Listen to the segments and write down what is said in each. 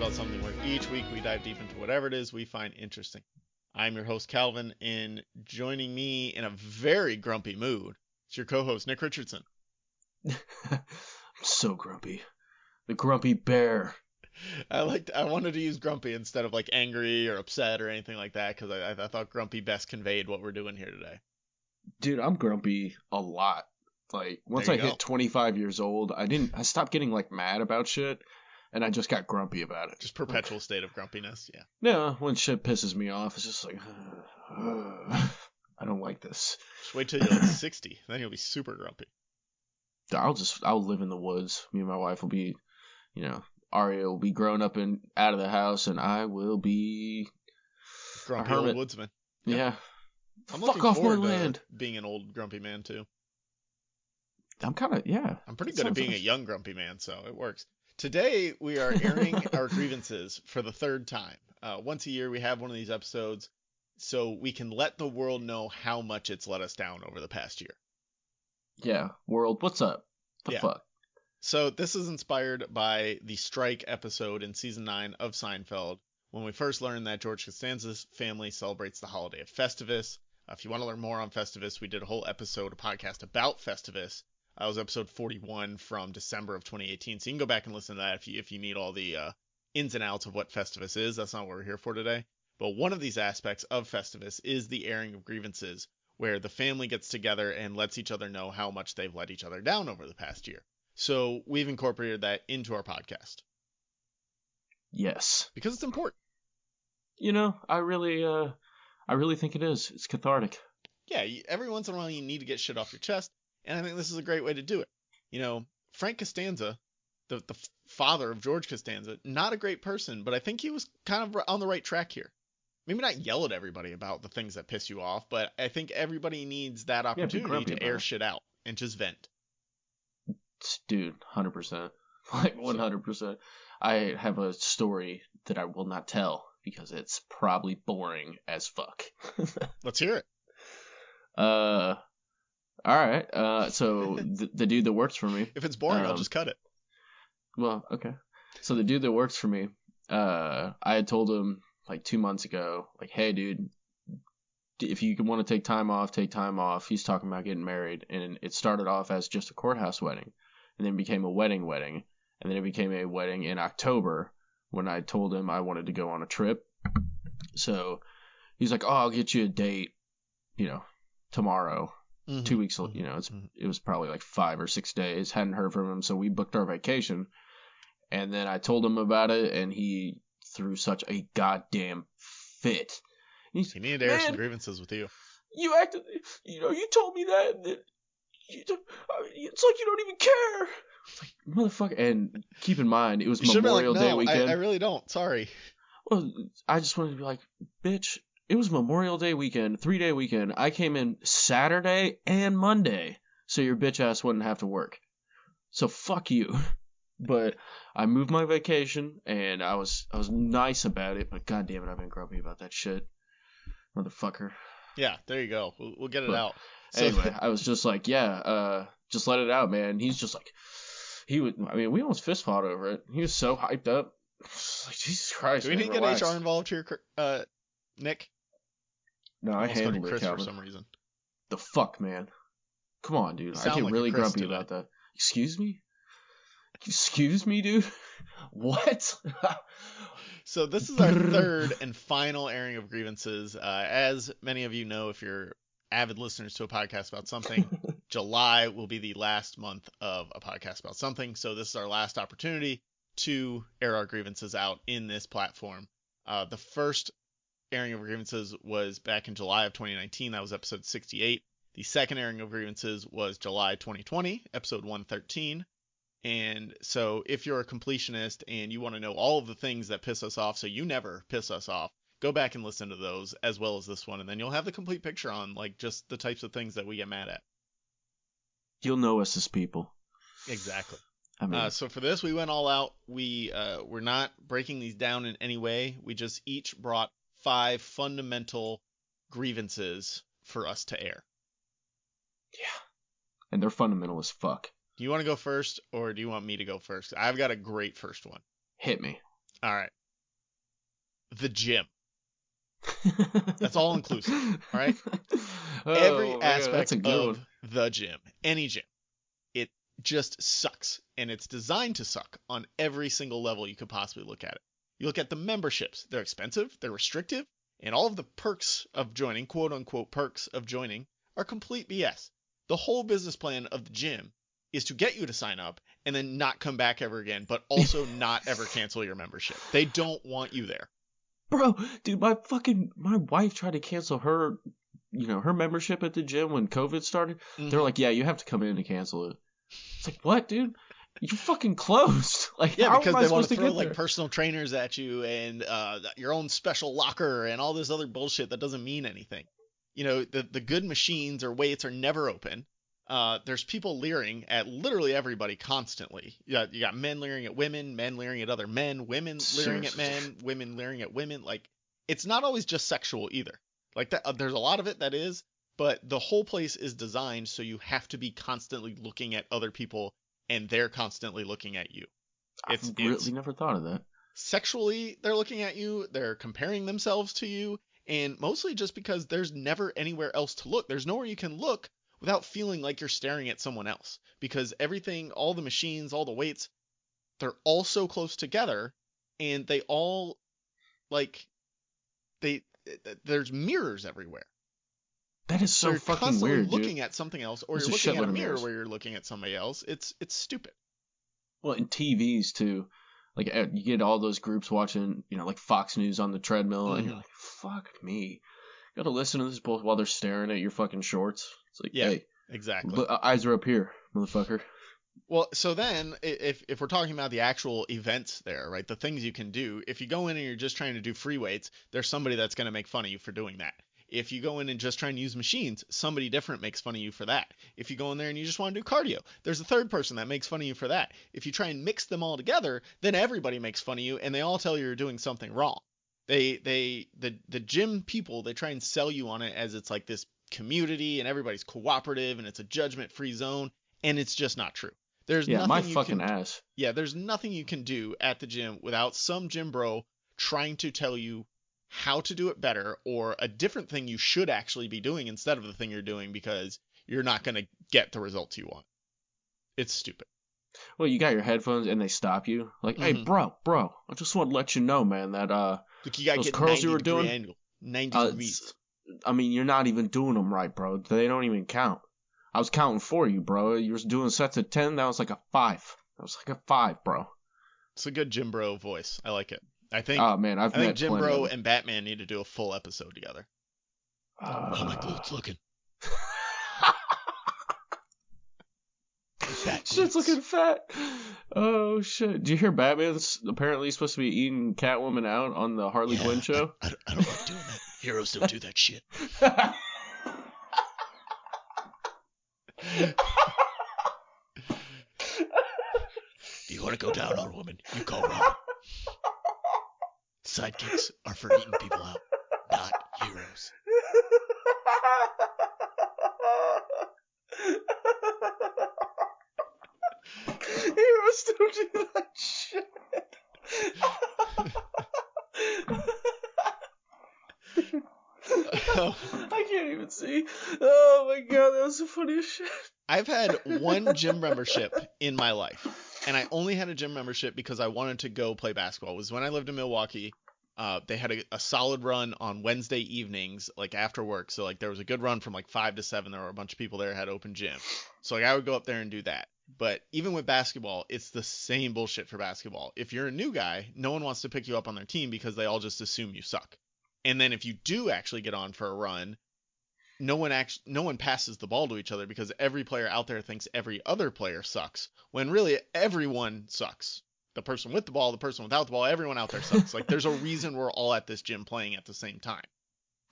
About Something, where each week we dive deep into whatever it is we find interesting. I'm your host, Calvin, and joining me in a very grumpy mood is your co-host, Nick Richardson. I'm so grumpy. The grumpy bear. I wanted to use grumpy instead of like angry or upset or anything like that, because I thought grumpy best conveyed what we're doing here today. Dude, I'm grumpy a lot. Like, once I hit 25 years old, I stopped getting like mad about shit, and I just got grumpy about it. Just perpetual state of grumpiness, yeah. Yeah, when shit pisses me off, it's just like, I don't like this. Just wait till you're like 60, then you'll be super grumpy. I'll live in the woods. Me and my wife will be, Aria will be grown up and out of the house, and I will be grumpy old woodsman. Yeah. I'm Fuck off my land. Being an old grumpy man too. I'm kind of, yeah. I'm pretty good at being a young grumpy man, so it works. Today we are airing our grievances for the third time. Once a year we have one of these episodes so we can let the world know how much it's let us down over the past year. Yeah, world, what's up? The fuck? So this is inspired by the strike episode in season 9 of Seinfeld, when we first learned that George Costanza's family celebrates the holiday of Festivus. If you want to learn more on Festivus, we did a whole episode, a podcast about Festivus. That was episode 41 from December of 2018. So you can go back and listen to that if you need all the ins and outs of what Festivus is. That's not what we're here for today. But one of these aspects of Festivus is the airing of grievances, where the family gets together and lets each other know how much they've let each other down over the past year. So we've incorporated that into our podcast. Yes. Because it's important. I really think it is. It's cathartic. Yeah, every once in a while you need to get shit off your chest. And I think this is a great way to do it. Frank Costanza, the father of George Costanza, not a great person, but I think he was kind of on the right track here. Maybe not yell at everybody about the things that piss you off, but I think everybody needs that opportunity to air shit out and just vent. Dude, 100%. Like 100%. I have a story that I will not tell because it's probably boring as fuck. Let's hear it. All right. So the dude that works for me. If it's boring, I'll just cut it. Well, okay. So the dude that works for me, I had told him like 2 months ago, like, hey, dude, if you want to take time off, take time off. He's talking about getting married, and it started off as just a courthouse wedding, and then became a wedding, and then it became a wedding in October when I told him I wanted to go on a trip. So he's like, oh, I'll get you a date, tomorrow. Mm-hmm. 2 weeks, it was probably like 5 or 6 days. Hadn't heard from him, so we booked our vacation. And then I told him about it, and he threw such a goddamn fit. He needed to air some grievances with you. You acted, you told me that, and it's like you don't even care. It's like, motherfucker. And keep in mind, it was Memorial Day weekend. I really don't. Sorry. Well, I just wanted to be like, bitch. It was Memorial Day weekend, 3-day weekend. I came in Saturday and Monday, so your bitch ass wouldn't have to work. So fuck you. But I moved my vacation, and I was nice about it. But goddamn it, I've been grumpy about that shit, motherfucker. Yeah, there you go. We'll get it out. So, anyway, I was just like, just let it out, man. He's just like, we almost fist fought over it. He was so hyped up. Like, Jesus Christ. Do we need to get HR involved here, Nick? No, I handled it, Calvin. For some reason. The fuck, man? Come on, dude. I get really grumpy about that. Excuse me? Excuse me, dude? What? So this is our third and final airing of grievances. As many of you know, if you're avid listeners to a podcast about something, July will be the last month of a podcast about something. So this is our last opportunity to air our grievances out in this platform. The first airing of grievances was back in July of 2019. That was episode 68. The second airing of grievances was July 2020, episode 113. And so if you're a completionist and you want to know all of the things that piss us off so you never piss us off, go back and listen to those as well as this one, and then you'll have the complete picture on like just the types of things that we get mad at. You'll know us as people. Exactly. So for this, we went all out. We're not breaking these down in any way. We just each brought 5 fundamental grievances for us to air. Yeah. And they're fundamental as fuck. Do you want to go first, or do you want me to go first? I've got a great first one. Hit me. All right. The gym. That's all inclusive. All right. Every Oh man, that's aspect a good of one. the gym, any gym, it just sucks. And it's designed to suck on every single level you could possibly look at it. You look at the memberships, they're expensive, they're restrictive, and all of the perks of joining, quote unquote perks of joining, are complete BS. The whole business plan of the gym is to get you to sign up and then not come back ever again, but also not ever cancel your membership. They don't want you there. Bro, dude, my wife tried to cancel her, her membership at the gym when COVID started. They're like, yeah, you have to come in to cancel it. It's like, what, dude? You're fucking closed. Like, Yeah, how because am I they want supposed to to throw get like there? personal trainers at you and your own special locker and all this other bullshit that doesn't mean anything. The good machines or weights are never open. There's people leering at literally everybody constantly. You got men leering at women, men leering at other men, women leering at men, women leering at women. Like, it's not always just sexual either. Like that, there's a lot of it that is, but the whole place is designed so you have to be constantly looking at other people and they're constantly looking at you. I've really never thought of that. Sexually, they're looking at you, they're comparing themselves to you, and mostly just because there's never anywhere else to look. There's nowhere you can look without feeling like you're staring at someone else, because everything, all the machines, all the weights, they're all so close together, and they all, like, there's mirrors everywhere. That is so You're fucking constantly weird, looking dude. at something else, or There's you're a looking at a shitload of mirror mirrors. where you're looking at somebody else. It's stupid. Well, in TVs too. Like, you get all those groups watching, like Fox News on the treadmill, and you're like, fuck me. Gotta listen to this both while they're staring at your fucking shorts. It's like, Yeah, hey, exactly. eyes are up here, motherfucker. Well, so then if we're talking about the actual events there, right, the things you can do, if you go in and you're just trying to do free weights, there's somebody that's going to make fun of you for doing that. If you go in and just try and use machines, somebody different makes fun of you for that. If you go in there and you just want to do cardio, there's a third person that makes fun of you for that. If you try and mix them all together, then everybody makes fun of you and they all tell you you're doing something wrong. The gym people, they try and sell you on it as it's like this community and everybody's cooperative and it's a judgment-free zone, and it's just not true. There's Yeah, nothing my you fucking can ass. Yeah, there's nothing you can do at the gym without some gym bro trying to tell you how to do it better or a different thing you should actually be doing instead of the thing you're doing because you're not going to get the results you want. It's stupid. Well, you got your headphones and they stop you. Like, hey, bro, I just want to let you know, man, that Look, you got to those get curls you were 90-degree doing, angle, 90 degrees. I mean, you're not even doing them right, bro. They don't even count. I was counting for you, bro. You were doing sets of 10. That was like a 5. That was like a 5, bro. It's a good gym bro voice. I like it. I think Oh, man, I think met Jim plenty Bro of them. and Batman need to do a full episode together. How my glutes looking? Fat Shit's glutes. looking fat. Oh, shit. Did you hear Batman's apparently supposed to be eating Catwoman out on the Harley Quinn show? I don't like doing that. Heroes don't do that shit. If you want to go down on a woman, you call Robin. Sidekicks are for eating people out, not heroes. Heroes don't do that shit. I can't even see. Oh my god, that was the funniest shit. I've had one gym membership in my life, and I only had a gym membership because I wanted to go play basketball. It was when I lived in Milwaukee. They had a solid run on Wednesday evenings, like after work. So like there was a good run from like 5 to 7. There were a bunch of people there who had open gym. So like I would go up there and do that. But even with basketball, it's the same bullshit for basketball. If you're a new guy, no one wants to pick you up on their team because they all just assume you suck. And then if you do actually get on for a run, no one passes the ball to each other because every player out there thinks every other player sucks, when really everyone sucks. The person with the ball, the person without the ball, everyone out there sucks. Like there's a reason we're all at this gym playing at the same time.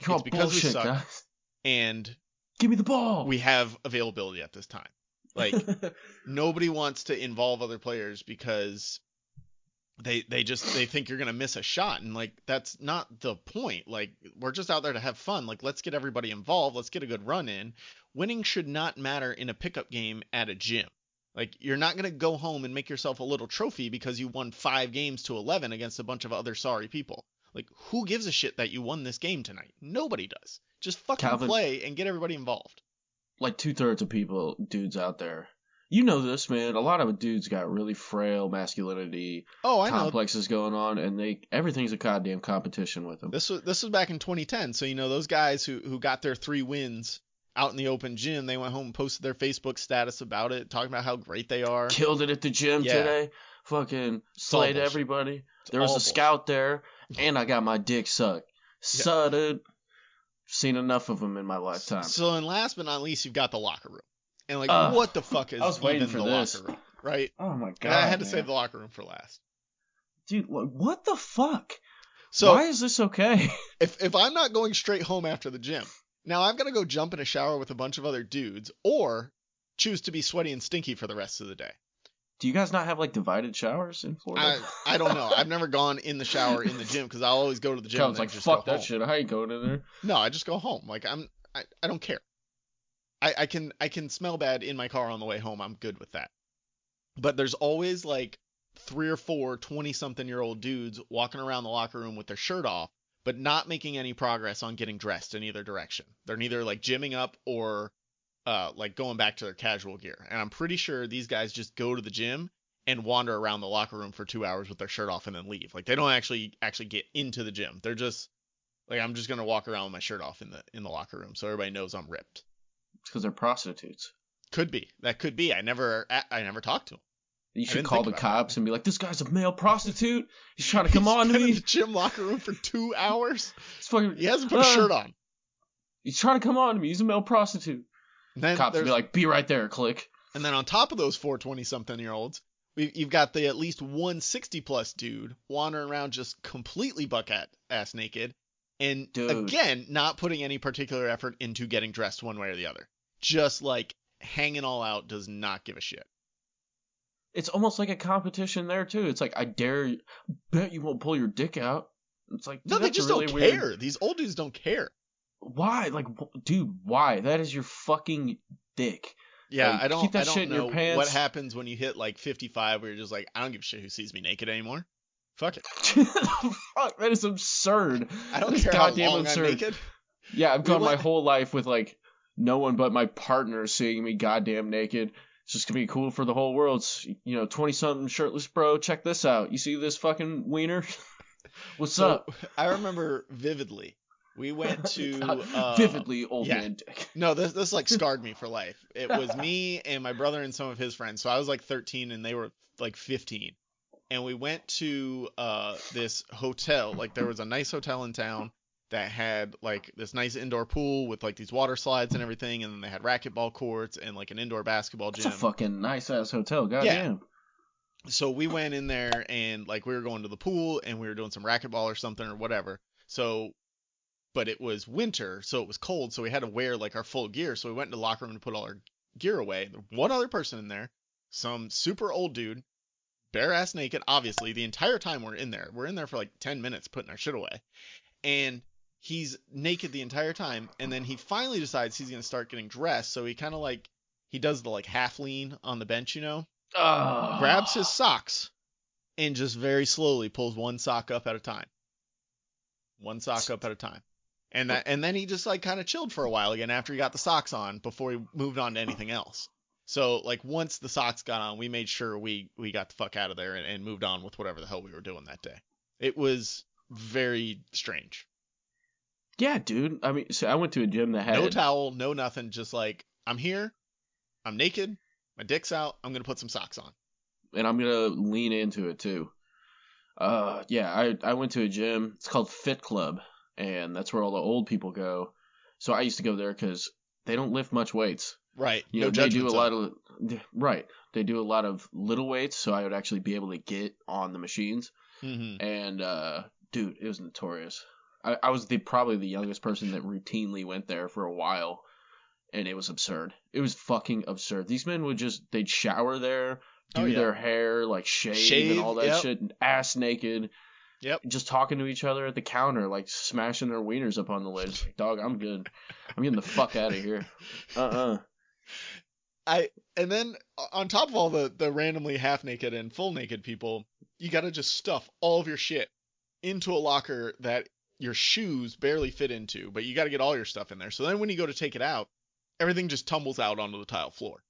You're It's all because we bullshit, suck guys. and Give me the ball. we have availability at this time. Like nobody wants to involve other players because they think you're gonna miss a shot, and like that's not the point. Like we're just out there to have fun. Like let's get everybody involved. Let's get a good run in. Winning should not matter in a pickup game at a gym. Like, you're not going to go home and make yourself a little trophy because you won 5 games to 11 against a bunch of other sorry people. Like, who gives a shit that you won this game tonight? Nobody does. Just fucking Calvin, play and get everybody involved. Like 2/3 of dudes out there. You know this, man. A lot of dudes got really frail masculinity complexes going on, and everything's a goddamn competition with them. This was back in 2010, so those guys who got their 3 wins out in the open gym, they went home and posted their Facebook status about it, talking about how great they are. Killed it at the gym today. Fucking slayed everybody. There was a scout there, and I got my dick sucked. Dude. Seen enough of them in my lifetime. So, and last but not least, you've got the locker room. And what the fuck is even the locker room, right? Oh my god! And I had to save the locker room for last. Dude, what the fuck? So why is this okay? If I'm not going straight home after the gym, now I've got to go jump in a shower with a bunch of other dudes, or choose to be sweaty and stinky for the rest of the day. Do you guys not have divided showers in Florida? I don't know. I've never gone in the shower in the gym because I'll always go to the gym. Colin's like, fuck that shit. I ain't going in there. No, I just go home. Like I don't care. I can smell bad in my car on the way home. I'm good with that. But there's always 3 or 4 20-something-year-old dudes walking around the locker room with their shirt off, but not making any progress on getting dressed in either direction. They're neither gymming up or going back to their casual gear. And I'm pretty sure these guys just go to the gym and wander around the locker room for 2 hours with their shirt off and then leave. They don't actually get into the gym. They're just I'm just gonna walk around with my shirt off in the locker room so everybody knows I'm ripped. It's because they're prostitutes. Could be. That could be. I never talked to them. You should call the cops and be like, this guy's a male prostitute. He's trying to come on to me. In the gym locker room for 2 hours. He hasn't put a shirt on. He's trying to come on to me. He's a male prostitute. Then cops would be like, be right there, click. And then on top of those 4 20-something-year-olds, you've got the at least 160-plus dude wandering around just completely butt-ass naked. And again, not putting any particular effort into getting dressed one way or the other. Just hanging all out, does not give a shit. It's almost like a competition there too. It's like, I bet you won't pull your dick out. It's like, no, they just really don't care. Weird. These old dudes don't care. Why? Dude, why? That is your fucking dick. Yeah, I don't shit in know your pants. What happens when you hit 55 where you're just I don't give a shit who sees me naked anymore. Fuck it. Fuck, that is absurd. I don't care how long I'm naked. Yeah, I've gone my whole life with no one but my partner seeing me goddamn naked. It's just gonna be cool for the whole world. 20-something shirtless bro. Check this out. You see this fucking wiener? What's up? I remember vividly. We went to vividly old man dick. No, this scarred me for life. It was me and my brother and some of his friends. So I was 13 and they were 15. And we went to this hotel. There was a nice hotel in town that had this nice indoor pool with these water slides and everything, and then they had racquetball courts and an indoor basketball gym. It's a fucking nice ass hotel, goddamn. Yeah. So we went in there and we were going to the pool and we were doing some racquetball or something or whatever. But it was winter, so it was cold, so we had to wear our full gear. So we went into the locker room to put all our gear away. There was one other person in there, some super old dude, bare ass naked, obviously, the entire time we're in there. We're in there for 10 minutes putting our shit away. And he's naked the entire time, and then he finally decides he's going to start getting dressed, so he kind of he does the half lean on the bench, grabs his socks, and just very slowly pulls one sock up at a time. One sock up at a time. And then he just kind of chilled for a while again after he got the socks on before he moved on to anything else. So once the socks got on, we made sure we got the fuck out of there and moved on with whatever the hell we were doing that day. It was very strange. Yeah, dude. I mean, so I went to a gym that had no towel, no nothing, just I'm here, I'm naked, my dick's out, I'm gonna put some socks on. And I'm gonna lean into it too. I went to a gym. It's called Fit Club, and that's where all the old people go. So I used to go there because they don't lift much weights. Right. They do a lot of They do a lot of little weights, so I would actually be able to get on the machines. Mm-hmm. And dude, it was notorious. I was probably the youngest person that routinely went there for a while, and it was absurd. It was fucking absurd. They'd shower there. Do their hair, shave and all that shit, and ass naked. Yep. Just talking to each other at the counter, smashing their wieners up on the lid. Dog, I'm good. I'm getting the fuck out of here. And then on top of all the randomly half naked and full naked people, you got to just stuff all of your shit into a locker that your shoes barely fit into, but you got to get all your stuff in there. So then when you go to take it out, everything just tumbles out onto the tile floor.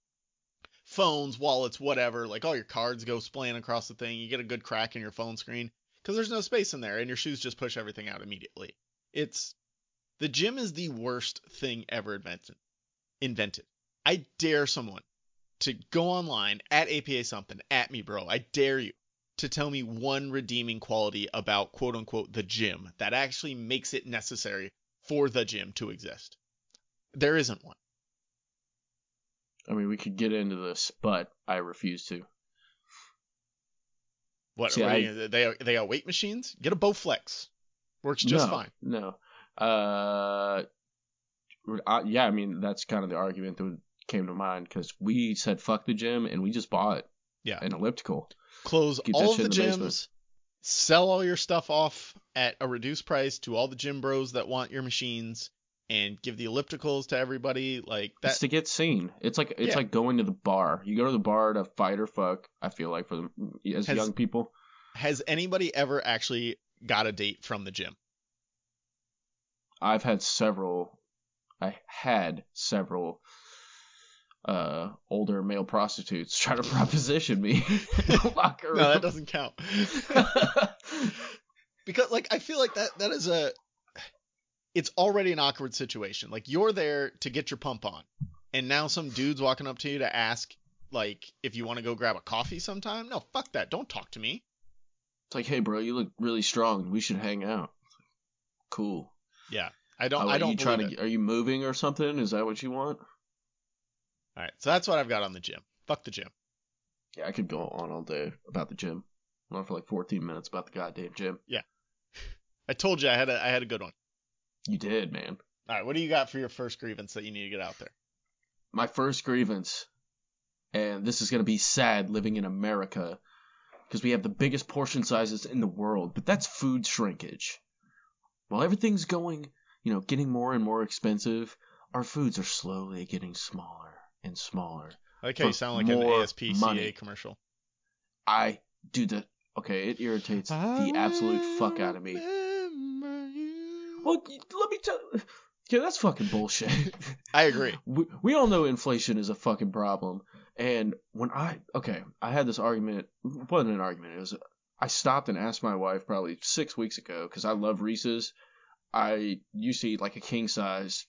Phones, wallets, whatever, like all your cards go splaying across the thing. You get a good crack in your phone screen because there's no space in there, and your shoes just push everything out immediately. The gym is the worst thing ever invented. I dare someone to go online at APA something, at me, bro. I dare you to tell me one redeeming quality about quote unquote the gym that actually makes it necessary for the gym to exist. There isn't one. I mean, we could get into this, but I refuse to. What? See, they got weight machines? Get a Bowflex. Works just fine. No. Yeah, I mean, that's kind of the argument that came to mind because we said fuck the gym and we just bought an elliptical. Close all of the gyms, sell all your stuff off at a reduced price to all the gym bros that want your machines, and give the ellipticals to everybody like that. It's to get seen. It's like going to the bar. You go to the bar to fight or fuck, I feel like, for them as young people. Has anybody ever actually got a date from the gym? I had several older male prostitutes try to proposition me in the locker room. No, that doesn't count. Because like I feel like that is it's already an awkward situation. Like you're there to get your pump on, and now some dude's walking up to you to ask like if you want to go grab a coffee sometime. No, fuck that. Don't talk to me. It's like, hey bro, you look really strong. We should hang out. Cool. Yeah. I don't are you moving or something? Is that what you want? All right. So that's what I've got on the gym. Fuck the gym. Yeah, I could go on all day about the gym. I'm on for like 14 minutes about the goddamn gym. Yeah. I told you I had a good one. You did, man. All right. What do you got for your first grievance that you need to get out there? My first grievance, and this is going to be sad living in America because we have the biggest portion sizes in the world, but that's food shrinkage. While everything's going, getting more and more expensive, our foods are slowly getting smaller and smaller. I like how you sound like an ASPCA commercial. It irritates the absolute fuck out of me. Well, let me tell you. Yeah, that's fucking bullshit. I agree. We all know inflation is a fucking problem. And when I had this argument. It wasn't an argument. I stopped and asked my wife probably 6 weeks ago because I love Reese's. I used to eat like a king size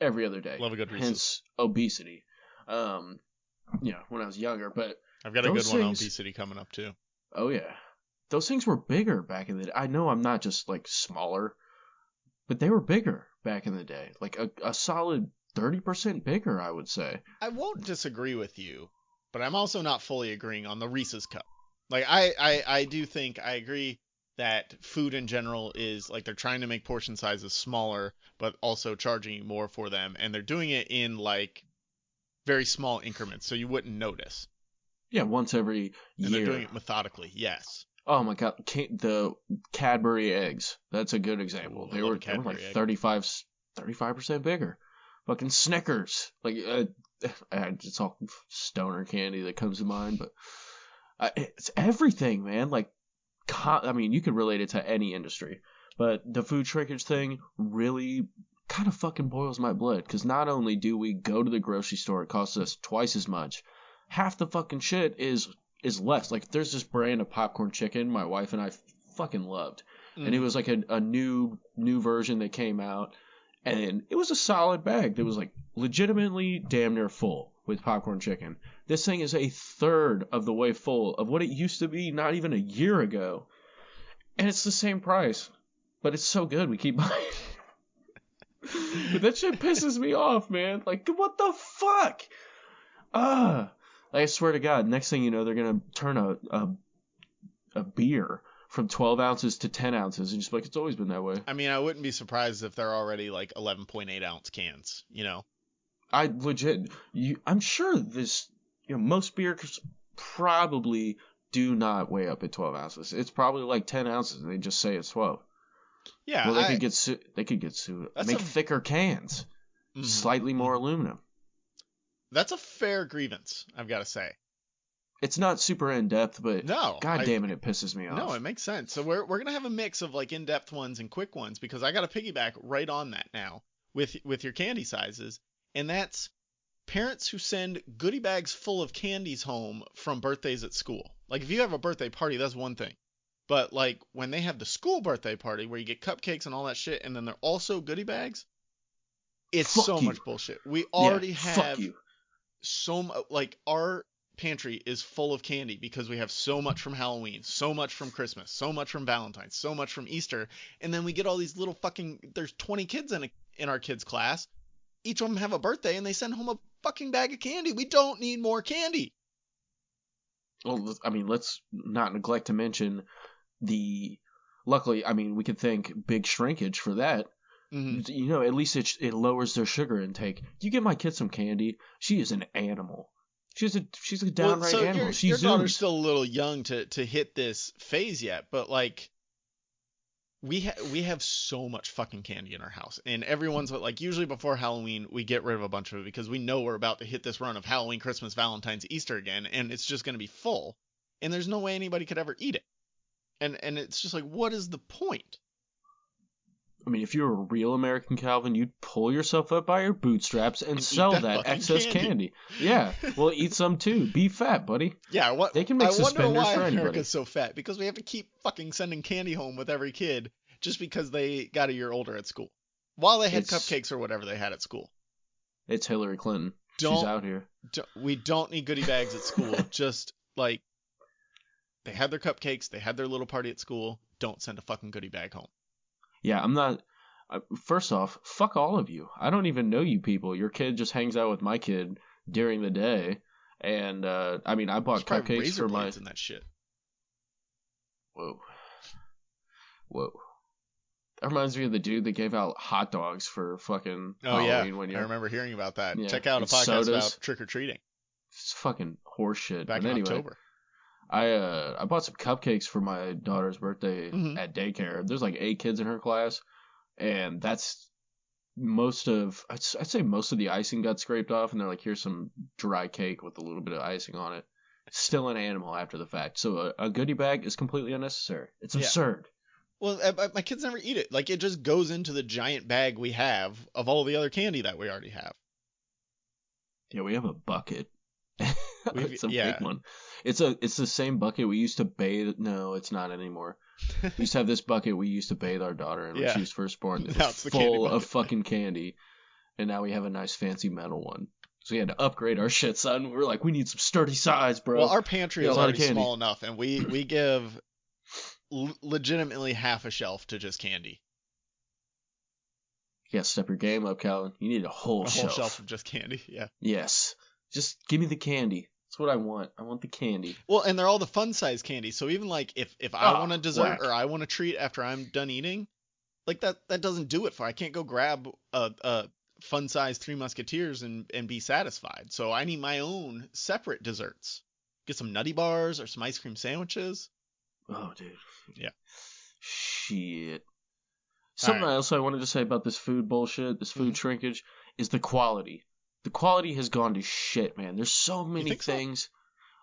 every other day. Love a good Reese's. Hence obesity. When I was younger. But I've got a good one on obesity coming up too. Oh yeah, those things were bigger back in the day. I know I'm not just like smaller, but they were bigger back in the day. Like a solid 30% bigger, I would say. I won't disagree with you, but I'm also not fully agreeing on the Reese's cup. Like I do think I agree that food in general is like they're trying to make portion sizes smaller, but also charging you more for them, and they're doing it in like very small increments, so you wouldn't notice. Yeah, once every year. And they're doing it methodically. Yes. Oh my god, the Cadbury eggs. That's a good example. They were like 35% bigger. Fucking Snickers. Like it's all stoner candy that comes to mind, but it's everything, man. Like, I mean, you could relate it to any industry, but the food shrinkage thing really kind of fucking boils my blood because not only do we go to the grocery store, it costs us twice as much. Half the fucking shit is less. Like, there's this brand of popcorn chicken my wife and I fucking loved, and it was like a new version that came out, and it was a solid bag that was like legitimately damn near full with popcorn chicken. This thing is a third of the way full of what it used to be not even a year ago. And it's the same price. But it's so good, we keep buying it. But that shit pisses me off, man. Like, what the fuck? Like, I swear to God, next thing you know, they're going to turn a beer from 12 ounces to 10 ounces. And just like, it's always been that way. I mean, I wouldn't be surprised if they're already like 11.8 ounce cans, I'm sure this, most beers probably do not weigh up at 12 ounces. It's probably like 10 ounces, and they just say it's 12. Yeah. Well, they could get sued. Make thicker cans, slightly more aluminum. That's a fair grievance, I've got to say. It's not super in depth, but No, god damn it pisses me off. No, it makes sense. So we're gonna have a mix of like in-depth ones and quick ones, because I got to piggyback right on that now with your candy sizes, and that's parents who send goodie bags full of candies home from birthdays at school. Like if you have a birthday party, that's one thing. But like when they have the school birthday party where you get cupcakes and all that shit, and then they're also goodie bags, it's Fuck so you. much bullshit. We already fuck have you. like our pantry is full of candy because we have so much from Halloween, so much from Christmas, so much from Valentine's, so much from Easter, and then we get all these little there's 20 kids in our kids class. Each of them have a birthday and they send home a fucking bag of candy. We don't need more candy. Well, I mean, let's not neglect to mention luckily, I mean, we could thank big shrinkage for that. Mm-hmm. You know, at least it lowers their sugar intake. You give my kid some candy, she is an animal. She's a downright animal. Your daughter's still a little young to hit this phase yet, but like we have so much fucking candy in our house, and everyone's like, usually before Halloween we get rid of a bunch of it because we know we're about to hit this run of Halloween, Christmas, Valentine's, Easter again, and it's just going to be full, and there's no way anybody could ever eat it, and it's just like, what is the point? I mean, if you're a real American Calvin, you'd pull yourself up by your bootstraps and sell that excess candy. Yeah, well, eat some too. Be fat, buddy. Yeah, they can make suspenders for anybody. America's so fat because we have to keep fucking sending candy home with every kid just because they got a year older at school, while they had cupcakes or whatever they had at school. It's Hillary Clinton. She's out here. We don't need goodie bags at school. Just like they had their cupcakes, they had their little party at school. Don't send a fucking goodie bag home. Yeah, I'm not. First off, fuck all of you. I don't even know you people. Your kid just hangs out with my kid during the day, and I mean, I bought cupcakes for my. And that shit. Whoa. That reminds me of the dude that gave out hot dogs for fucking Halloween one year. I remember hearing about that. Yeah. Check out a podcast about trick or treating. It's fucking horseshit. Back in October. I bought some cupcakes for my daughter's birthday at daycare. There's like 8 kids in her class, and that's I'd say most of the icing got scraped off, and they're like, here's some dry cake with a little bit of icing on it. Still an animal after the fact. So a goodie bag is completely unnecessary. It's absurd. Well, my kids never eat it. Like, it just goes into the giant bag we have of all the other candy that we already have. Yeah, we have a bucket. It's a big one. It's the same bucket we used to bathe. No, it's not anymore. We used to have this bucket we used to bathe our daughter in when she was first born. It was full of fucking candy, and now we have a nice fancy metal one. So we had to upgrade our shit, son. We were like, we need some sturdy size, bro. Well, our pantry is already small enough, and we give legitimately half a shelf to just candy. You gotta step your game up, Calvin. You need a whole shelf. A whole shelf of just candy, yeah. Yes. Just give me the candy. That's what I want. I want the candy. Well, and they're all the fun size candy. So even like if I want a dessert or I want a treat after I'm done eating, like that doesn't do it for. I can't go grab a fun size Three Musketeers and be satisfied. So I need my own separate desserts. Get some nutty bars or some ice cream sandwiches. Oh, dude. Yeah. Shit. Something else I wanted to say about this food bullshit, this food shrinkage, is the quality. The quality has gone to shit, man. There's so many things. So?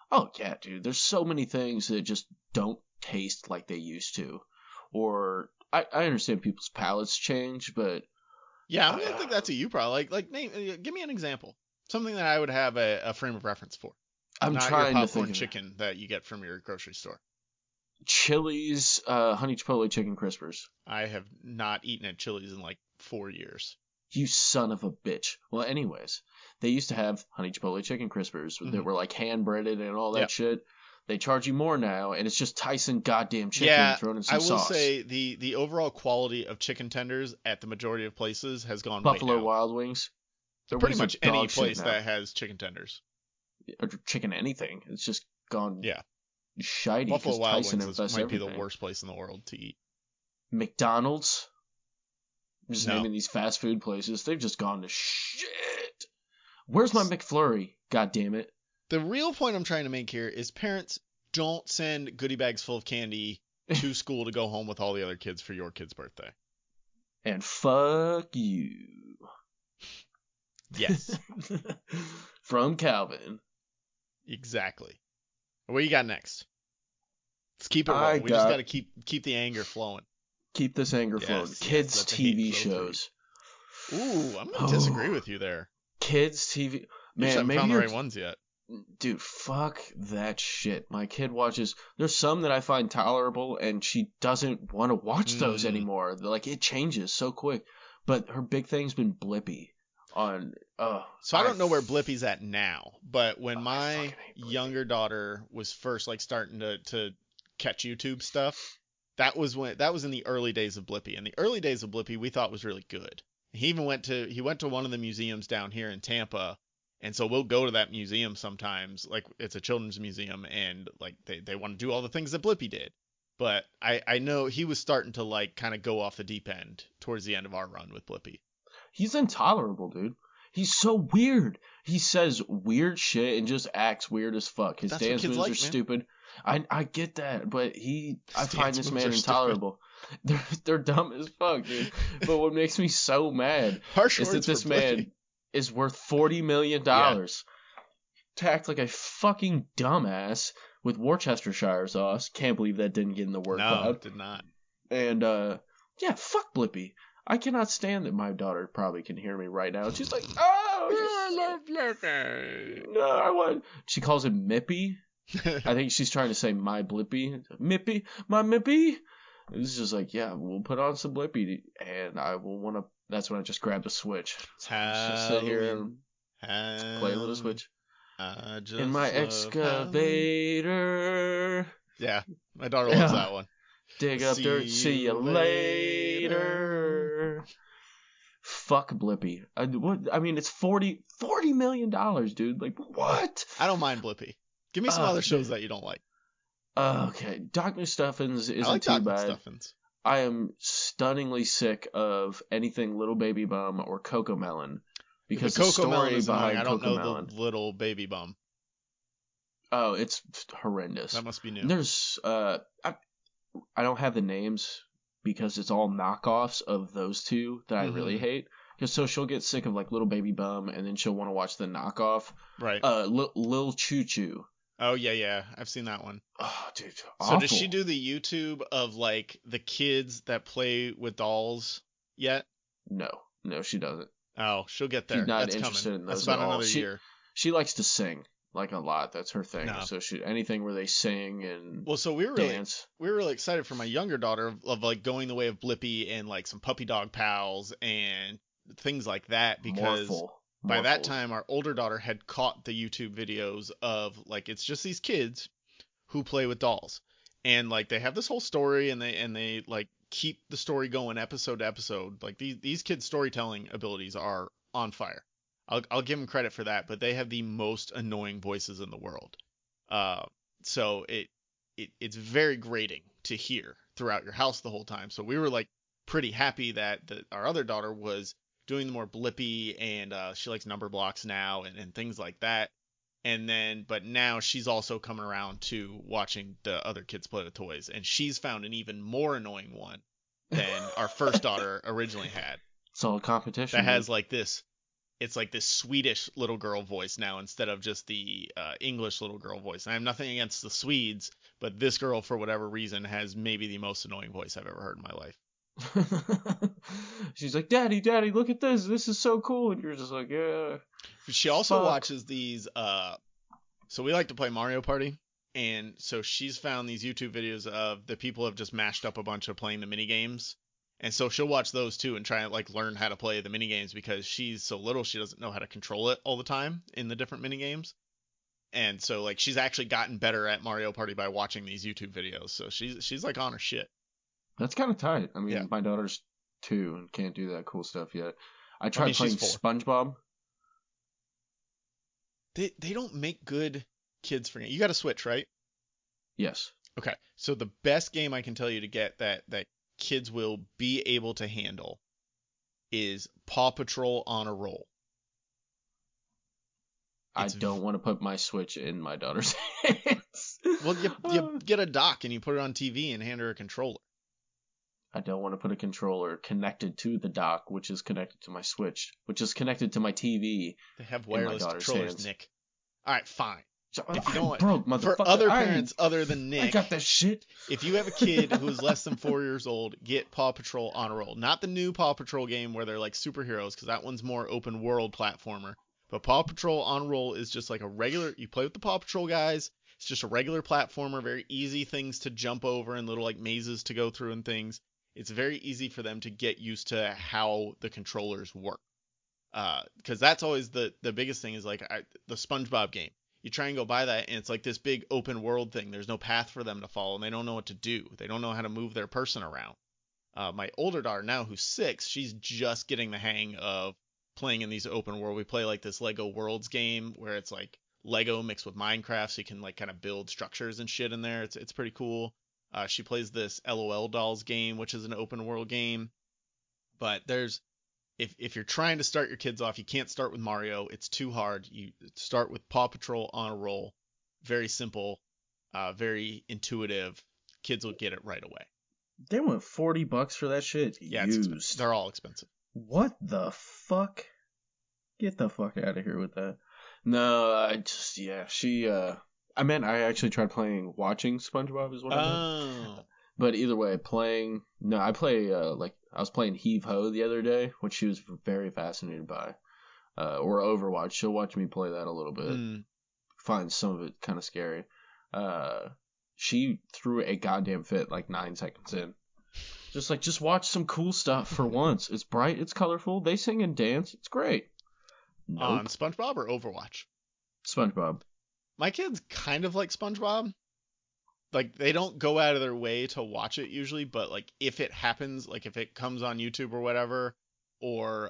Oh, yeah, dude. There's so many things that just don't taste like they used to. Or, I understand people's palates change, but... Yeah, I think that's a you problem. Like, give me an example. Something that I would have a frame of reference for. I'm not trying your to think popcorn chicken that you get from your grocery store. Chili's honey chipotle chicken crispers. I have not eaten at Chili's in like 4 years. You son of a bitch. Well, anyways, they used to have honey chipotle chicken crispers that were like hand breaded and all that shit. They charge you more now, and it's just Tyson goddamn chicken thrown in some sauce. I will say the overall quality of chicken tenders at the majority of places has gone Buffalo way down. Wild Wings. Pretty much any place that has chicken tenders. Or chicken anything. It's just gone shitey. Buffalo Wild Tyson Wings might be the worst place in the world to eat. McDonald's. I'm just naming these fast food places. They've just gone to shit. Where's my McFlurry? God damn it. The real point I'm trying to make here is parents don't send goodie bags full of candy to school to go home with all the other kids for your kid's birthday. And fuck you. Yes. From Calvin. Exactly. What you got next? Let's keep it rolling. We just got to keep the anger flowing. Keep this anger flowing. Kids TV shows. Ooh, I'm going to disagree with you there. Kids TV. Man, you haven't maybe found the right ones yet. Dude, fuck that shit. My kid watches. There's some that I find tolerable, and she doesn't want to watch those anymore. Like, it changes so quick. But her big thing's been Blippi. So I don't know where Blippi's at now, but when my younger daughter was first like starting to catch YouTube stuff, that was in the early days of Blippi. And the early days of Blippi we thought was really good. He went to one of the museums down here in Tampa, and so we'll go to that museum sometimes. Like, it's a children's museum, and like they want to do all the things that Blippi did. But I know he was starting to like kind of go off the deep end towards the end of our run with Blippi. He's intolerable, dude. He's so weird. He says weird shit and just acts weird as fuck. His dance moves are stupid. I get that, but I find this man intolerable. They're dumb as fuck, dude. But what makes me so mad is that this man is worth $40 million to act like a fucking dumbass with Worcestershire sauce. Can't believe that didn't get in the word cloud. No, it did not. And fuck Blippi. I cannot stand that my daughter probably can hear me right now. She's like, oh, I love Blippi. No, I want. She calls him Mippy. I think she's trying to say my Blippi. Mippy, my Mippy. It's just like, yeah, we'll put on some Blippi, and I will want to. That's when I just grab the Switch. Just sit here and play a little Switch. In my excavator. Yeah, my daughter loves that one. Dig up dirt, see you later. Fuck Blippi. I mean, it's $40 million, dude. Like, what? I don't mind Blippi. Give me some other shows that you don't like. Okay, Dr. Stuffins isn't like too Dr. bad. Stuffins. I am stunningly sick of anything Little Baby Bum or Coco Melon, because the story behind I don't Coco know Melon. The Little Baby Bum. Oh, it's horrendous. That must be new. There's I don't have the names because it's all knockoffs of those two that I really hate. Because so she'll get sick of like Little Baby Bum, and then she'll want to watch the knockoff. Right. Lil Choo Choo. Oh yeah, I've seen that one. Oh, dude. So does she do the YouTube of like the kids that play with dolls yet? No, she doesn't. Oh, she'll get there. She's not That's interested coming. in those That's about at all. another year. She likes to sing. Like, a lot. That's her thing. No. So anything where they sing and so we were dance. really excited for my younger daughter of like going the way of Blippi and like some puppy dog pals and things like that, because by that time our older daughter had caught the YouTube videos of like, it's just these kids who play with dolls, and like they have this whole story, and they like keep the story going episode to episode. Like these kids' storytelling abilities are on fire. I'll give them credit for that, but they have the most annoying voices in the world. So it's very grating to hear throughout your house the whole time. So we were like pretty happy that our other daughter was doing the more Blippi, and she likes number blocks now and things like that. But now she's also coming around to watching the other kids play with toys, and she's found an even more annoying one than our first daughter originally had. It's all a competition. That has like this. It's like this Swedish little girl voice now instead of just the English little girl voice. And I have nothing against the Swedes, but this girl, for whatever reason, has maybe the most annoying voice I've ever heard in my life. She's like, Daddy, look at this. This is so cool. And you're just like, yeah. She also watches these. So we like to play Mario Party. And so she's found these YouTube videos of the people have just mashed up a bunch of playing the mini games. And so she'll watch those too and try and like learn how to play the mini games, because she's so little she doesn't know how to control it all the time in the different mini games. And so like she's actually gotten better at Mario Party by watching these YouTube videos. So she's like on her shit. That's kind of tight. I mean, my daughter's 2 and can't do that cool stuff yet. I tried playing SpongeBob. They don't make good kids for you. You got a Switch, right? Yes. Okay. So the best game I can tell you to get that kids will be able to handle is Paw Patrol on a Roll. I don't want to put my Switch in my daughter's hands. Well, you get a dock and you put it on TV and hand her a controller. I don't want to put a controller connected to the dock, which is connected to my Switch, which is connected to my TV They have in my wireless daughter's controllers, hands. Nick. All right, fine. If you I'm don't want, broke, for motherfucker. other parents other than I Nick, got that shit. if you have a kid who is less than 4 years old, get Paw Patrol on a roll. Not the new Paw Patrol game where they're like superheroes, because that one's more open world platformer. But Paw Patrol on roll is just like a regular. You play with the Paw Patrol guys. It's just a regular platformer, very easy things to jump over and little like mazes to go through and things. It's very easy for them to get used to how the controllers work. Because that's always the biggest thing is like the SpongeBob game. You try and go by that, and it's like this big open world thing. There's no path for them to follow, and they don't know what to do. They don't know how to move their person around. My older daughter now, who's 6, she's just getting the hang of playing in these open world. We play like this Lego Worlds game where it's like Lego mixed with Minecraft, so you can like kind of build structures and shit in there. It's pretty cool. She plays this LOL Dolls game, which is an open world game. But there's if you're trying to start your kids off, you can't start with Mario. It's too hard. You start with Paw Patrol on a roll. Very simple, very intuitive. Kids will get it right away. They went $40 for that shit. Yeah, used. They're all expensive. What the fuck? Get the fuck out of here with that. No, I actually tried watching SpongeBob is what I meant. But either way, I was playing Heave Ho the other day, which she was very fascinated by. Or Overwatch. She'll watch me play that a little bit. Finds some of it kind of scary. She threw a goddamn fit like 9 seconds in. Just watch some cool stuff for once. It's bright, it's colorful, they sing and dance, it's great. Nope. On SpongeBob or Overwatch? SpongeBob. My kids kind of like SpongeBob. Like, they don't go out of their way to watch it usually, but like if it happens, like if it comes on YouTube or whatever, or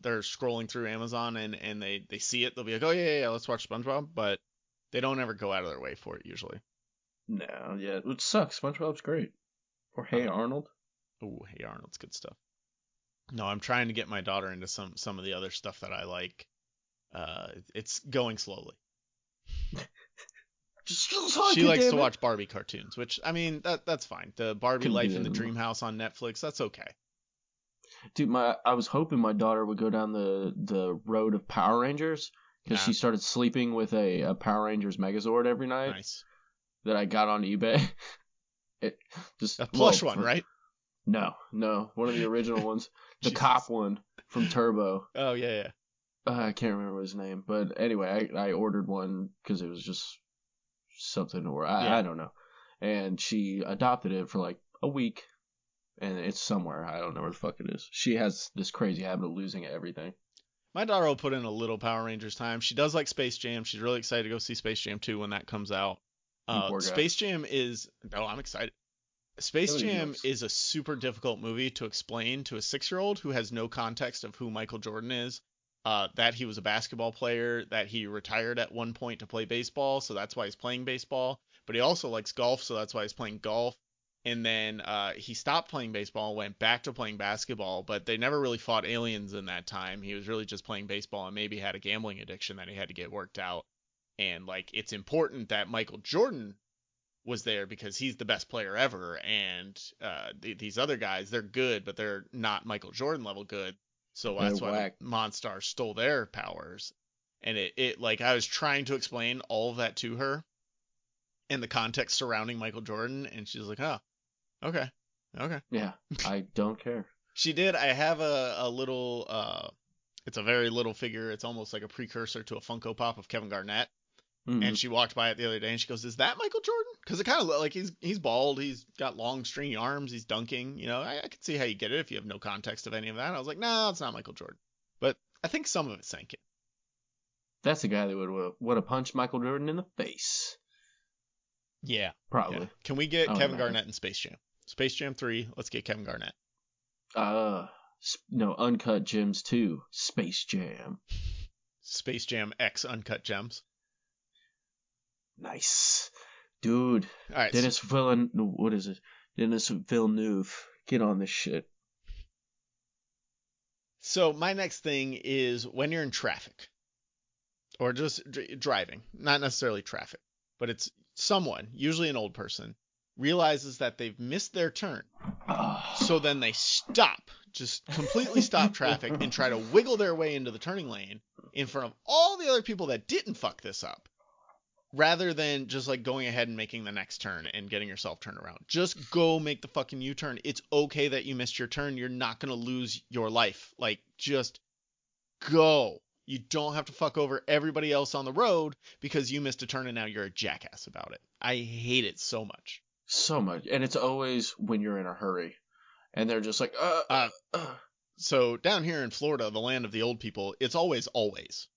they're scrolling through Amazon and they see it, they'll be like, oh yeah, let's watch SpongeBob, but they don't ever go out of their way for it usually. No, yeah, which sucks. SpongeBob's great. Or Hey Arnold. Oh, Hey Arnold's good stuff. No, I'm trying to get my daughter into some of the other stuff that I like. It's going slowly. She likes to watch Barbie cartoons, which, I mean, that's fine. The Barbie Life in the Dream House on Netflix, that's okay. Dude, I was hoping my daughter would go down the road of Power Rangers, because she started sleeping with a Power Rangers Megazord every night. Nice. That I got on eBay. A plush one, right? No, one of the original ones. The cop one from Turbo. Oh, yeah. I can't remember his name. But anyway, I ordered one because it was just something, or I don't know. And she adopted it for like a week. And it's somewhere. I don't know where the fuck it is. She has this crazy habit of losing everything. My daughter will put in a little Power Rangers time. She does like Space Jam. She's really excited to go see Space Jam 2 when that comes out. Space Jam is... No, I'm excited. Space Jam is a super difficult movie to explain to a 6-year-old who has no context of who Michael Jordan is. That he was a basketball player, that he retired at one point to play baseball, so that's why he's playing baseball. But he also likes golf, so that's why he's playing golf. And then he stopped playing baseball, went back to playing basketball, but they never really fought aliens in that time. He was really just playing baseball and maybe had a gambling addiction that he had to get worked out. And like, it's important that Michael Jordan was there because he's the best player ever, and these other guys, they're good, but they're not Michael Jordan level good. So that's why the Monstars stole their powers. And it like, I was trying to explain all of that to her and the context surrounding Michael Jordan, and she's like, oh, okay. Yeah, I don't care. She did. I have a little, it's a very little figure. It's almost like a precursor to a Funko Pop of Kevin Garnett. Mm-hmm. And she walked by it the other day and she goes, is that Michael Jordan? Because it kind of like he's bald. He's got long stringy arms. He's dunking. You know, I could see how you get it if you have no context of any of that. I was like, no, it's not Michael Jordan. But I think some of it sank in. That's the guy that would have punched Michael Jordan in the face. Yeah. Probably. Yeah. Can we get Kevin Garnett in Space Jam? Space Jam 3, let's get Kevin Garnett. No, Uncut Gems 2, Space Jam. Space Jam X Uncut Gems. Nice. Dude. All right. Dennis Villeneuve. Get on this shit. So my next thing is when you're in traffic. Or just driving. Not necessarily traffic. But it's someone, usually an old person, realizes that they've missed their turn. Oh. So then they stop, just completely stop traffic and try to wiggle their way into the turning lane in front of all the other people that didn't fuck this up, rather than just like going ahead and making the next turn and getting yourself turned around. Just go make the fucking U-turn. It's okay that you missed your turn. You're not going to lose your life. Like, just go. You don't have to fuck over everybody else on the road because you missed a turn and now you're a jackass about it. I hate it so much. So much. And it's always when you're in a hurry. And they're just like, So down here in Florida, the land of the old people, it's always.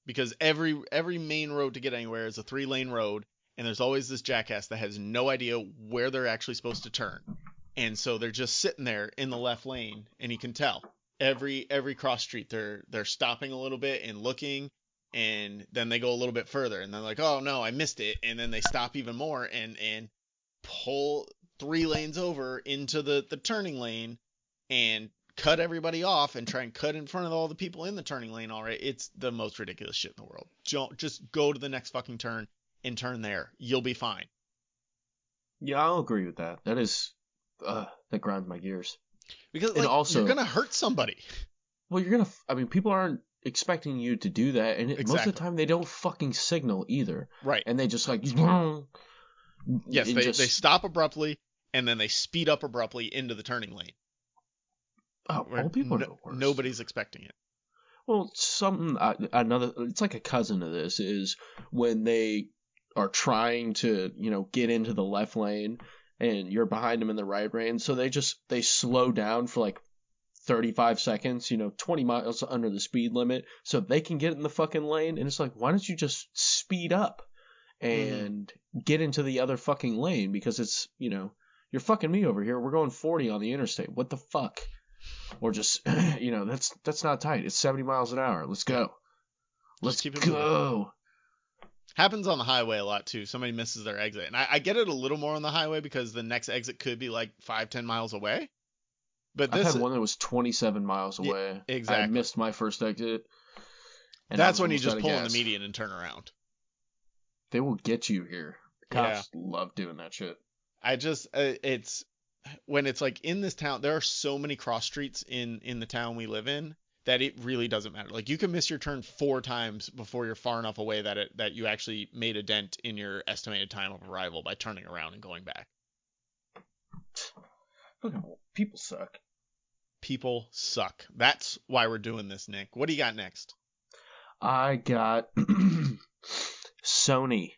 Because every main road to get anywhere is a 3-lane road, and there's always this jackass that has no idea where they're actually supposed to turn. And so they're just sitting there in the left lane, and you can tell. Every cross street, they're stopping a little bit and looking, and then they go a little bit further, and they're like, oh no, I missed it, and then they stop even more and pull 3 lanes over into the turning lane and cut everybody off and try and cut in front of all the people in the turning lane. All right, it's the most ridiculous shit in the world. Just go to the next fucking turn and turn there. You'll be fine. Yeah, I'll agree with that. That is, that grinds my gears. Because like, also, you're gonna hurt somebody. Well, people aren't expecting you to do that, and most of the time they don't fucking signal either. Right. And they just like, yes, they stop abruptly and then they speed up abruptly into the turning lane. Oh, all people are the worst. Nobody's expecting it. Well, it's like a cousin of this is when they are trying to, get into the left lane and you're behind them in the right lane. So they slow down for like 35 seconds, 20 miles under the speed limit so they can get in the fucking lane. And it's like, why don't you just speed up and get into the other fucking lane? Because it's, you're fucking me over here. We're going 40 on the interstate. What the fuck? Or just, that's not tight. It's 70 miles an hour. Let's go. Let's keep it go. Moving. Happens on the highway a lot too. Somebody misses their exit. And I get it a little more on the highway because the next exit could be like 5-10 miles away. But I've had one that was 27 miles away. Yeah, exactly. I missed my first exit. That's when you just pull in the median and turn around. They will get you here. Cops love doing that shit. It's when it's like in this town, there are so many cross streets in the town we live in that it really doesn't matter. Like, you can miss your turn 4 times before you're far enough away that you actually made a dent in your estimated time of arrival by turning around and going back. People suck. People suck. That's why we're doing this, Nick. What do you got next? I got Sony.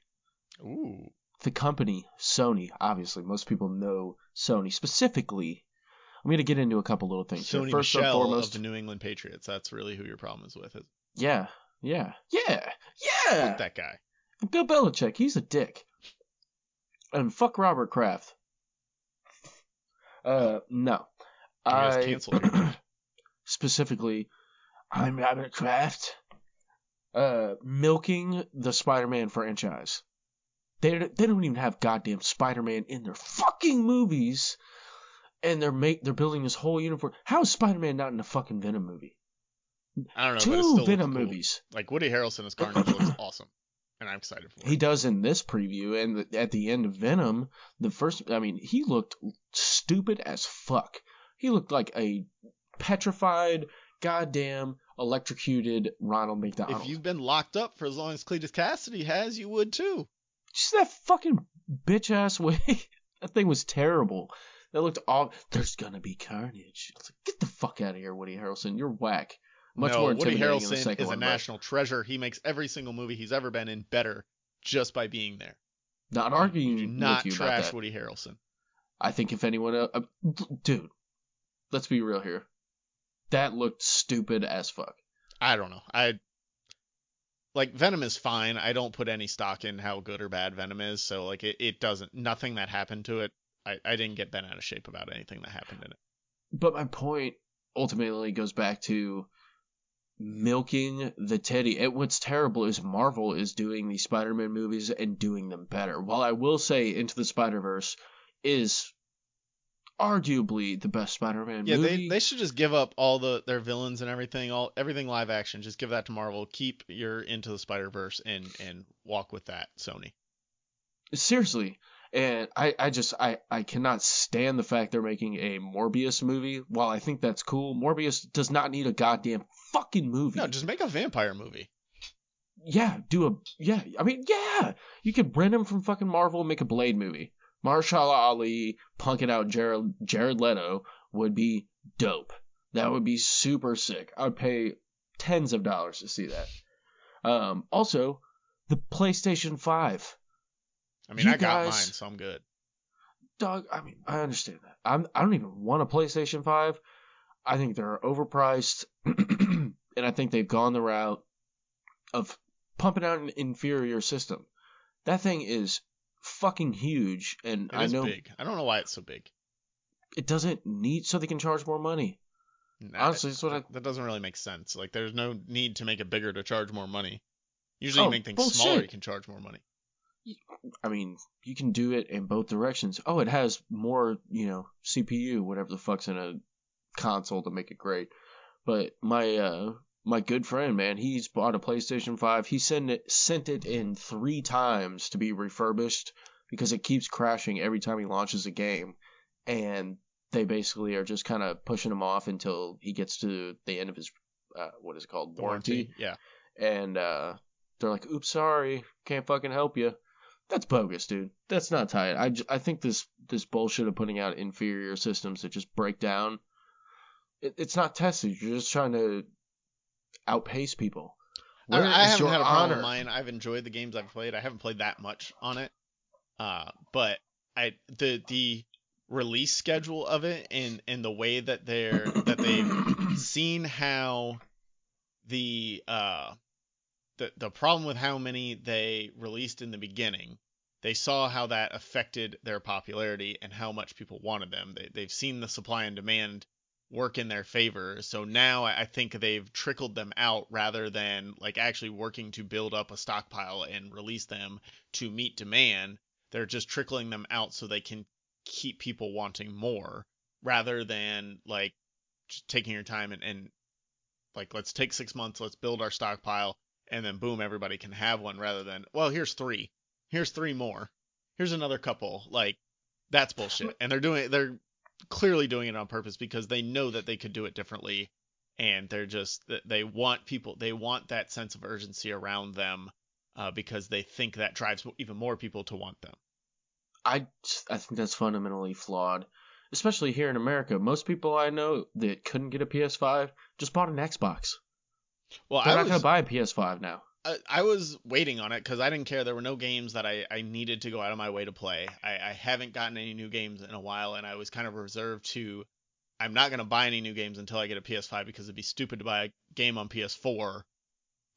Ooh. The company, Sony. Obviously, most people know Sony. Specifically, I'm going to get into a couple little things. Sony First Michel and foremost, of the New England Patriots. That's really who your problem is with. Yeah. Fuck that guy. Bill Belichick, he's a dick. And fuck Robert Kraft. No. He was canceled. Specifically, I'm Robert Kraft. Milking the Spider-Man franchise. They don't even have goddamn Spider-Man in their fucking movies, and they're building this whole universe. How is Spider-Man not in a fucking Venom movie? I don't know. 2 but it still Venom cool. movies. Like Woody Harrelson as Carnage looks awesome, and I'm excited for it. He does in this preview, and at the end of Venom, he looked stupid as fuck. He looked like a petrified, goddamn electrocuted Ronald McDonald. If you've been locked up for as long as Cletus Cassidy has, you would too. Just that fucking bitch ass way. That thing was terrible. That looked all. There's gonna be carnage. It's like, get the fuck out of here, Woody Harrelson. You're whack. Much more intimidating. Woody Harrelson is a national treasure. He makes every single movie he's ever been in better just by being there. Not arguing with you not about trash that. Woody Harrelson. I think if anyone, dude, let's be real here. That looked stupid as fuck. I don't know. Like, Venom is fine. I don't put any stock in how good or bad Venom is. So, like, it doesn't, nothing that happened to it, I didn't get bent out of shape about anything that happened in it. But my point ultimately goes back to milking the titty. And what's terrible is Marvel is doing these Spider-Man movies and doing them better. While I will say Into the Spider-Verse is arguably the best Spider-Man movie. Yeah, they should just give up all their villains and everything live action. Just give that to Marvel. Keep your Into the Spider-Verse and walk with that, Sony. Seriously. And I cannot stand the fact they're making a Morbius movie. While I think that's cool, Morbius does not need a goddamn fucking movie. No, just make a vampire movie. Yeah, I mean, yeah, you could rent him from fucking Marvel and make a Blade movie. Mahershala Ali punking out Jared Leto would be dope. That would be super sick. I would pay tens of dollars to see that. Also, the PlayStation 5. I mean, I got mine, so I'm good. Dog, I mean, I understand that. I don't even want a PlayStation 5. I think they're overpriced, and I think they've gone the route of pumping out an inferior system. That thing is fucking huge, and It is big. I don't know why it's so big. It doesn't need so they can charge more money. Honestly, that doesn't really make sense. Like, there's no need to make it bigger to charge more money. Usually, you make things smaller, you can charge more money. I mean, you can do it in both directions. Oh, it has more, CPU, whatever the fuck's in a console to make it great. But my good friend, man, he's bought a PlayStation 5. He sent it in 3 times to be refurbished because it keeps crashing every time he launches a game. And they basically are just kind of pushing him off until he gets to the end of his, what is it called? Warranty. Yeah. And they're like, oops, sorry, can't fucking help you. That's bogus, dude. That's not tight. I think this bullshit of putting out inferior systems that just break down, it's not tested. You're just trying to outpace people. I haven't had a problem with mine. I've enjoyed the games I've played. I haven't played that much on it. But the release schedule of it and the way that they've seen how the problem with how many they released in the beginning, they saw how that affected their popularity and how much people wanted them. They've seen the supply and demand work in their favor. So now I think they've trickled them out rather than like actually working to build up a stockpile and release them to meet demand. They're just trickling them out so they can keep people wanting more rather than like just taking your time and like, let's take 6 months, let's build our stockpile, and then boom, everybody can have one rather than, well, here's 3. Here's 3 more. Here's another couple. Like, that's bullshit. And they're clearly doing it on purpose because they know that they could do it differently, and they want that sense of urgency around them because they think that drives even more people to want them. I think that's fundamentally flawed, especially here in America. Most people I know that couldn't get a PS5 just bought an Xbox. Well, they're not going to buy a PS5 now. I was waiting on it because I didn't care. There were no games that I needed to go out of my way to play. I haven't gotten any new games in a while, and I was kind of reserved to, I'm not going to buy any new games until I get a PS5 because it'd be stupid to buy a game on PS4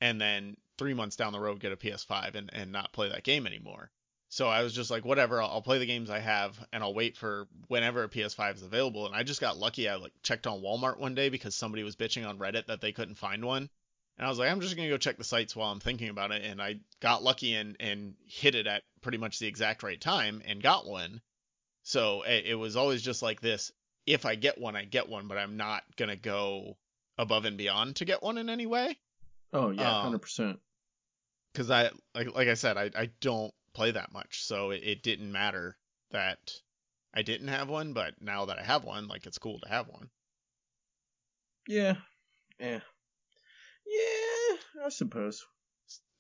and then 3 months down the road get a PS5 and not play that game anymore. So I was just like, whatever, I'll play the games I have, and I'll wait for whenever a PS5 is available. And I just got lucky. I checked on Walmart one day because somebody was bitching on Reddit that they couldn't find one. And I was like, I'm just going to go check the sites while I'm thinking about it. And I got lucky and hit it at pretty much the exact right time and got one. So it was always just like this. If I get one, I get one, but I'm not going to go above and beyond to get one in any way. Oh, yeah, 100%. Because like I said, I don't play that much. So it didn't matter that I didn't have one. But now that I have one, like, it's cool to have one. Yeah. Yeah. Yeah, I suppose.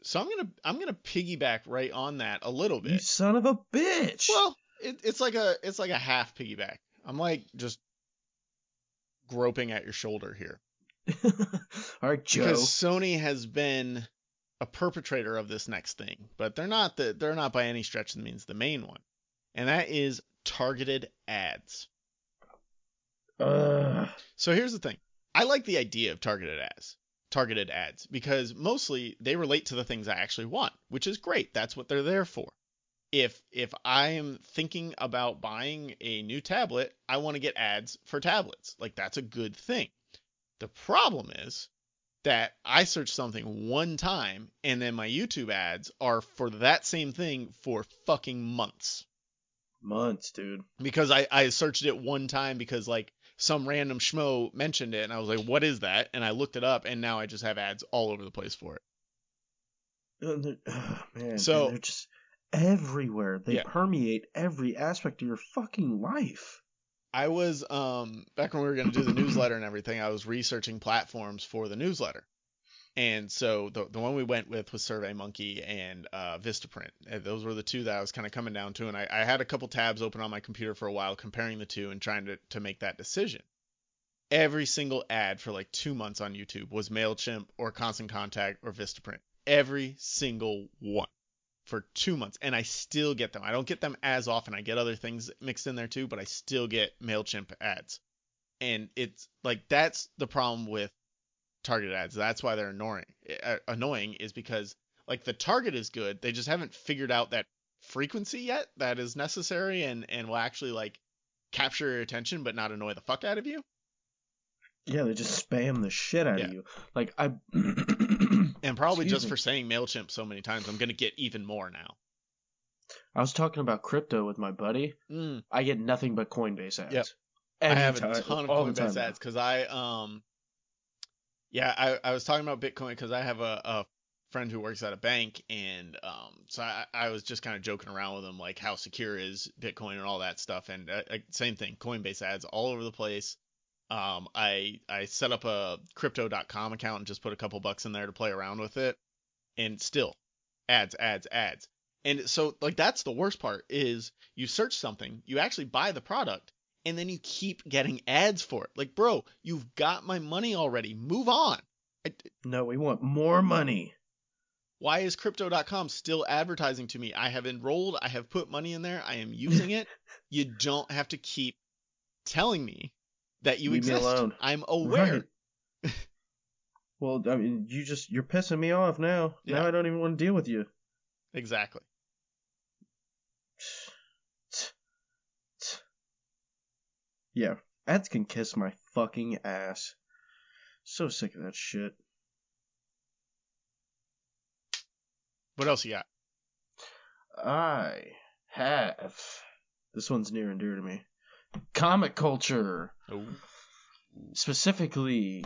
So I'm gonna piggyback right on that a little bit. You son of a bitch. Well, it's like a half piggyback. I'm like just groping at your shoulder here. All right, Joe. Because Sony has been a perpetrator of this next thing, but they're not by any stretch of the means the main one, and that is targeted ads. So here's the thing. I like the idea of targeted ads because mostly they relate to the things I actually want, which is great. That's what they're there for. If I am thinking about buying a new tablet, I want to get ads for tablets. Like, that's a good thing. The problem is that I search something one time and then my YouTube ads are for that same thing for fucking months. Months, dude. Because I searched it one time because like some random schmo mentioned it and I was like, what is that? And I looked it up and now I just have ads all over the place for it. Oh, man, so they're just everywhere. They Yeah. permeate every aspect of your fucking life. I was back when we were going to do the newsletter and everything, I was researching platforms for the newsletter. And so the one we went with was SurveyMonkey and Vistaprint. And those were the two that I was kind of coming down to. And I had a couple tabs open on my computer for a while comparing the two and trying to make that decision. Every single ad for like 2 months on YouTube was MailChimp or Constant Contact or Vistaprint. Every single one for 2 months. And I still get them. I don't get them as often. I get other things mixed in there too, but I still get MailChimp ads. And it's like, that's the problem with targeted ads. That's why they're annoying is because like the target is good. They just haven't figured out that frequency yet that is necessary and will actually like capture your attention but not annoy the fuck out of you. Yeah, they just spam the shit out Yeah. of you. Like I And probably Excuse just me. for saying MailChimp so many times, I'm going to get even more now. I was talking about crypto with my buddy. I get nothing but Coinbase ads. Yep. I have a ton of Coinbase ads because I was talking about Bitcoin because I have a friend who works at a bank, and so I was just kind of joking around with him like how secure is Bitcoin and all that stuff, and same thing, Coinbase ads all over the place. I set up a crypto.com account and just put a couple bucks in there to play around with it, and still ads. And so like that's the worst part is you search something, you actually buy the product, and then you keep getting ads for it. Like, bro, you've got my money already. Move on. No, we want more money. Why is crypto.com still advertising to me? I have enrolled, I have put money in there, I am using it. You don't have to keep telling me that you Leave me exist. alone. I'm aware. Right. Well, I mean, you're pissing me off now. Yeah. Now I don't even want to deal with you. Exactly. Yeah, ads can kiss my fucking ass. So sick of that shit. What else you got? I have. This one's near and dear to me. Comic culture. Oh. Specifically,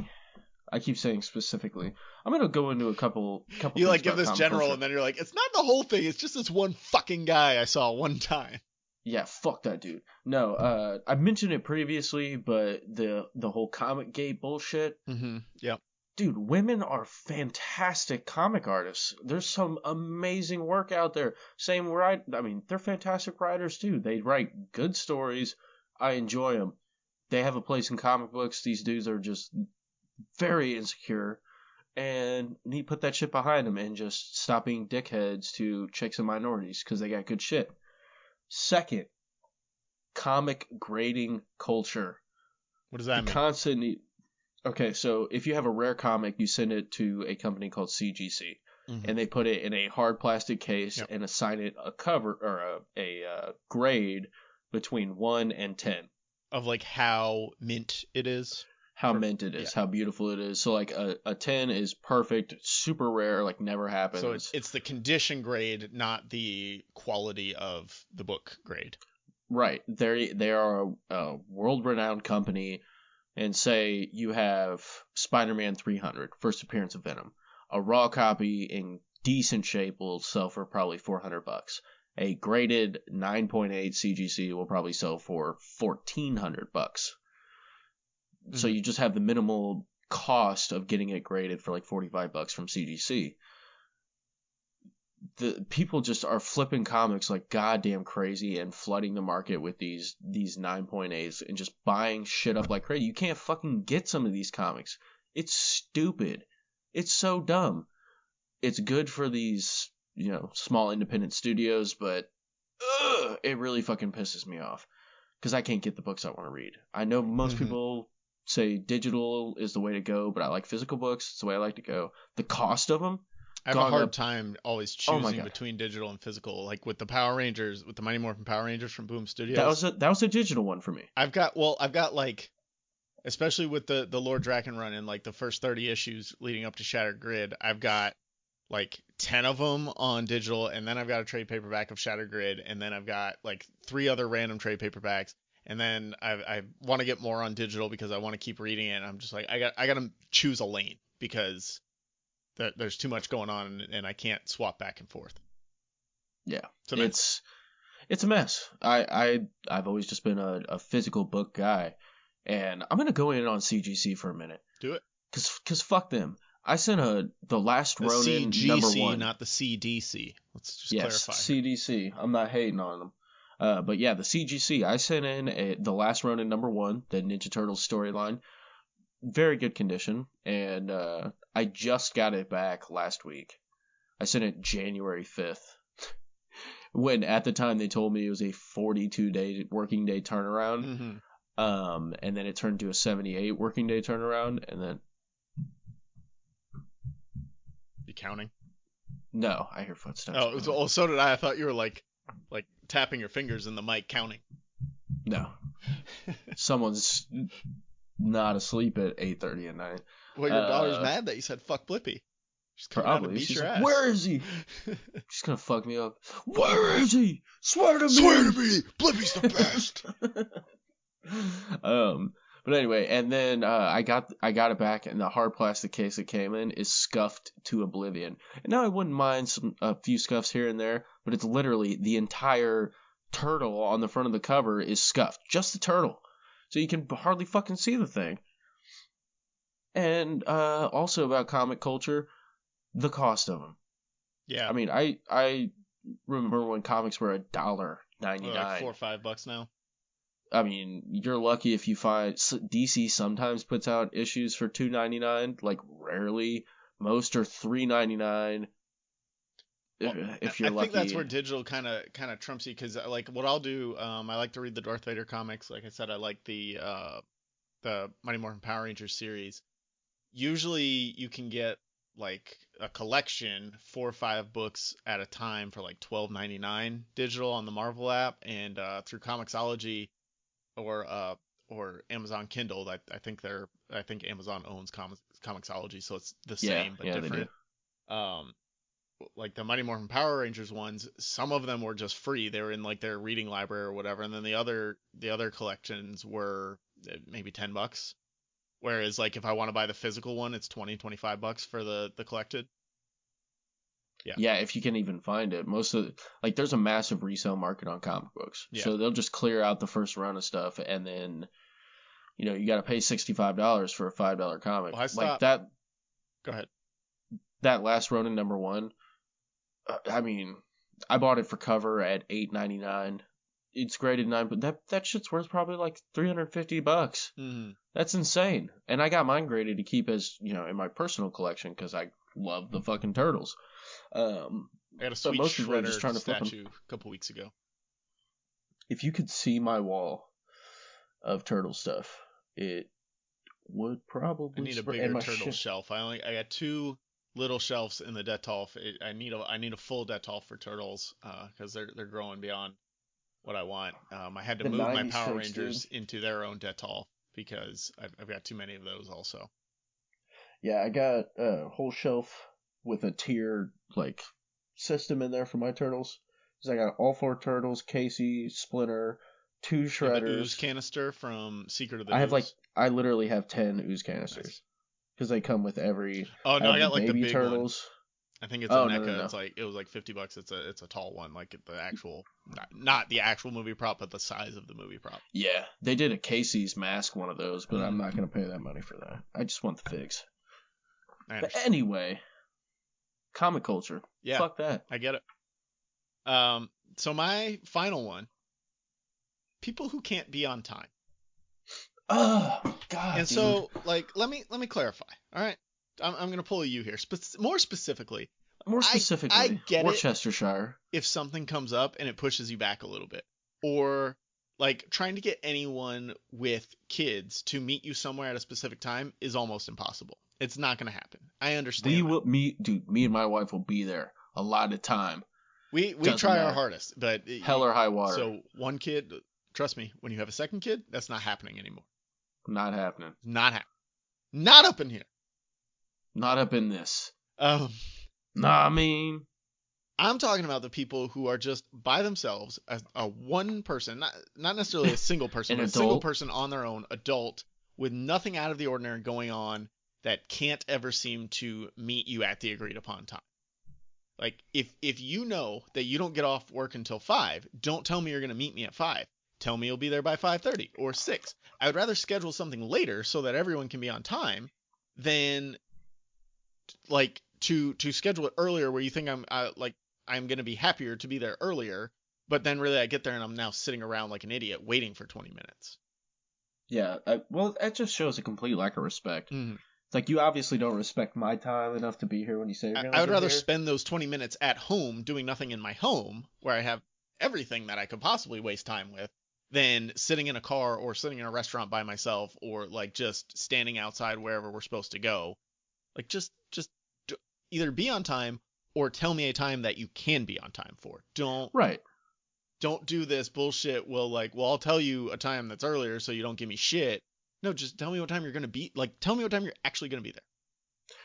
I keep saying specifically. I'm gonna go into a couple. You like things give about this comic general culture. and then you're like, it's not the whole thing, it's just this one fucking guy I saw one time. Yeah, fuck that dude. No, I mentioned it previously, but the whole comic gate bullshit. Mm-hmm. Yep. Dude, women are fantastic comic artists. There's some amazing work out there. Same I mean, they're fantastic writers too. They write good stories. I enjoy them. They have a place in comic books. These dudes are just very insecure and need to put that shit behind them and just stop being dickheads to chicks and minorities because they got good shit. Second, comic grading culture. What does that mean? Constant need. Okay, so if you have a rare comic, you send it to a company called CGC, and they put it in a hard plastic case and assign it a cover or a grade between 1 and 10. Of like how mint it is. How mint it is, how beautiful it is. So like a 10 is perfect, super rare, like never happens. So it's the condition grade, not the quality of the book grade. Right. They are a world-renowned company, and say you have Spider-Man 300, first appearance of Venom. A raw copy in decent shape will sell for probably $400. A graded 9.8 CGC will probably sell for $1,400. So you just have the minimal cost of getting it graded for like $45 from CGC. The people just are flipping comics like goddamn crazy and flooding the market with these 9.8s and just buying shit up like crazy. You can't fucking get some of these comics. It's stupid. It's so dumb. It's good for these, small independent studios, but it really fucking pisses me off because I can't get the books I want to read. I know most people say digital is the way to go, but I like physical books. It's the way I like to go. The cost of them. I have a hard time always choosing between digital and physical. Like with the Power Rangers, with the Mighty Morphin Power Rangers from Boom Studios. That was a digital one for me. I've got like, especially with the Lord Draken run and like the first 30 issues leading up to Shattered Grid, I've got like 10 of them on digital, and then I've got a trade paperback of Shattered Grid, and then I've got like 3 other random trade paperbacks, and then I want to get more on digital because I want to keep reading it. And I'm just like, I got to choose a lane because there's too much going on, and I can't swap back and forth. Yeah, It's it's a mess. I've always just been a physical book guy, and I'm gonna go in on CGC for a minute. Do it. Cause fuck them. I sent the Last The Ronin CGC, number 1. not the CDC. Let's just Yes, clarify. CDC. I'm not hating on them. But yeah, the CGC. I sent in the Last Ronin number 1, the Ninja Turtles storyline. Very good condition, and I just got it back last week. I sent it January 5th. When at the time they told me it was a 42-day working day turnaround. Mm-hmm. And then it turned to a 78 working day turnaround, and then You counting? no, I hear footsteps. Oh, so did I. I thought you were like tapping your fingers in the mic counting. No. Someone's not asleep at 8:30 at night. Well, your daughter's mad that you said fuck Blippi. She's coming out to beat She's your like, ass. where is he? She's gonna fuck me up. Where is he? Swear to me. Swear to me, Blippi's the best. But anyway, and then I got it back, and the hard plastic case it came in is scuffed to oblivion. And now I wouldn't mind a few scuffs here and there, but it's literally the entire turtle on the front of the cover is scuffed, just the turtle, so you can hardly fucking see the thing. And also about comic culture, the cost of them. Yeah. I mean, I remember when comics were $1.99. Like $4 or $5 now. I mean, you're lucky if you find DC sometimes puts out issues for $2.99, like rarely. Most are $3.99. If you're lucky. I think that's where digital kind of trumps you, because like what I'll do, I like to read the Darth Vader comics. Like I said, I like the Mighty Morphin Power Rangers series. Usually you can get like a collection, 4 or 5 books at a time for like $12.99 digital on the Marvel app, and through Comixology or Amazon Kindle. I think Amazon owns Comixology, so it's the same but different. Like the Mighty Morphin Power Rangers ones, some of them were just free. They were in like their reading library or whatever, and then the other collections were maybe $10. Whereas like if I want to buy the physical one, it's $20-$25 for the collected. Yeah, if you can even find it. Most of there's a massive resale market on comic books. Yeah. So they'll just clear out the first run of stuff, and then you got to pay $65 for a $5 comic. Well, like that. Go ahead. That Last Ronin number 1. I mean, I bought it for cover at $8.99. It's graded 9, but that shit's worth probably like $350. Mm-hmm. That's insane. And I got mine graded to keep as in my personal collection because I love the fucking turtles. I got a sweet Shredder statue a couple weeks ago. If you could see my wall of turtle stuff, it would probably. I need a bigger turtle shelf. I got 2 little shelves in the Detolf. I need a full Detolf for turtles because they're growing beyond what I want. I had to move my Power Rangers into their own Detolf because I've got too many of those also. Yeah, I got a whole shelf with a tiered system in there for my turtles. So I got all 4 turtles, Casey, Splinter, 2 Shredders. The ooze canister from Secret of the Ooze. I literally have 10 ooze canisters because they come with every. Oh no, I got like the big turtles. One. I think it's a NECA. No. It's it was like $50. It's a tall one, like the actual, not the actual movie prop, but the size of the movie prop. Yeah, they did a Casey's mask one of those, but I'm not gonna pay that money for that. I just want the figs. But anyway, comic culture. Yeah, fuck that. I get it. So my final one: people who can't be on time. Oh God. And dude. So let me clarify. All right. I'm going to pull you here. More specifically, I get Worcestershire. If something comes up and it pushes you back a little bit, or trying to get anyone with kids to meet you somewhere at a specific time is almost impossible. It's not going to happen. I understand. Me and my wife will be there a lot of time. We try our hardest, but hell or high water. So one kid, trust me, when you have a second kid, that's not happening anymore. Not happening. Not happening. Not up in here. Not up in this. Nah, I mean, I'm talking about the people who are just by themselves, a one person, not necessarily a single person, but a single person on their own, adult, with nothing out of the ordinary going on, that can't ever seem to meet you at the agreed upon time. Like, if you know that you don't get off work until 5, don't tell me you're going to meet me at 5. Tell me you'll be there by 5:30 or 6. I would rather schedule something later so that everyone can be on time than, like, to schedule it earlier where you think I'm going to be happier to be there earlier, but then really I get there and I'm now sitting around like an idiot waiting for 20 minutes. Yeah, well, that just shows a complete lack of respect. Mm-hmm. It's like, you obviously don't respect my time enough to be here when you say you're going to I would rather here. spend those 20 minutes at home doing nothing in my home where I have everything that I could possibly waste time with than sitting in a car or sitting in a restaurant by myself or like just standing outside wherever we're supposed to go. Like just either be on time or tell me a time that you can be on time for. Don't do this bullshit. Well, I'll tell you a time that's earlier so you don't give me shit. No, just tell me what time you're going to be. Like, tell me what time you're actually going to be there.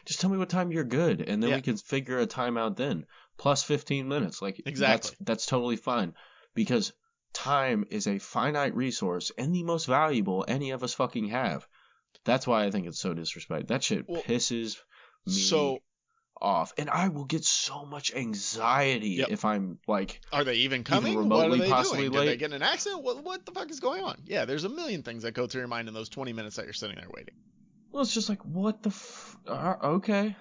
Just tell me what time you're good, and then Yeah. we can figure a time out then. Plus 15 minutes. Like, Exactly. That's totally fine. Because time is a finite resource and the most valuable any of us fucking have. That's why I think it's so disrespectful. That shit pisses me off. And I will get so much anxiety if I'm like, are they even coming? Even remotely what are they possibly doing? late? Did they get in an accident? What the fuck is going on? Yeah, there's a million things that go through your mind in those 20 minutes that you're sitting there waiting. Well, it's just like, what the okay.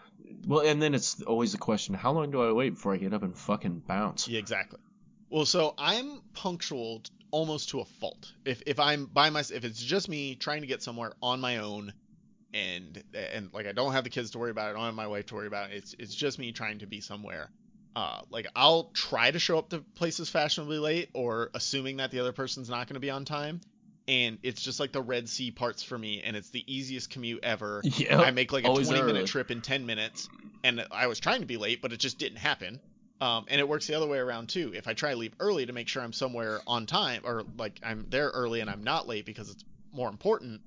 Well, and then it's always the question, how long do I wait before I get up and fucking bounce? Yeah, exactly. Well, so I'm punctual almost to a fault. If I'm by myself, if it's just me trying to get somewhere on my own, and like I don't have the kids to worry about, I don't have my wife to worry about, it's just me trying to be somewhere. Like I'll try to show up to places fashionably late, or assuming that the other person's not going to be on time. And it's just like the Red Sea parts for me, and it's the easiest commute ever. Yep, I make like a always 20-minute early. trip in 10 minutes, and I was trying to be late, but it just didn't happen. And it works the other way around too. If I try to leave early to make sure I'm somewhere on time, or like I'm there early and I'm not late because it's more important,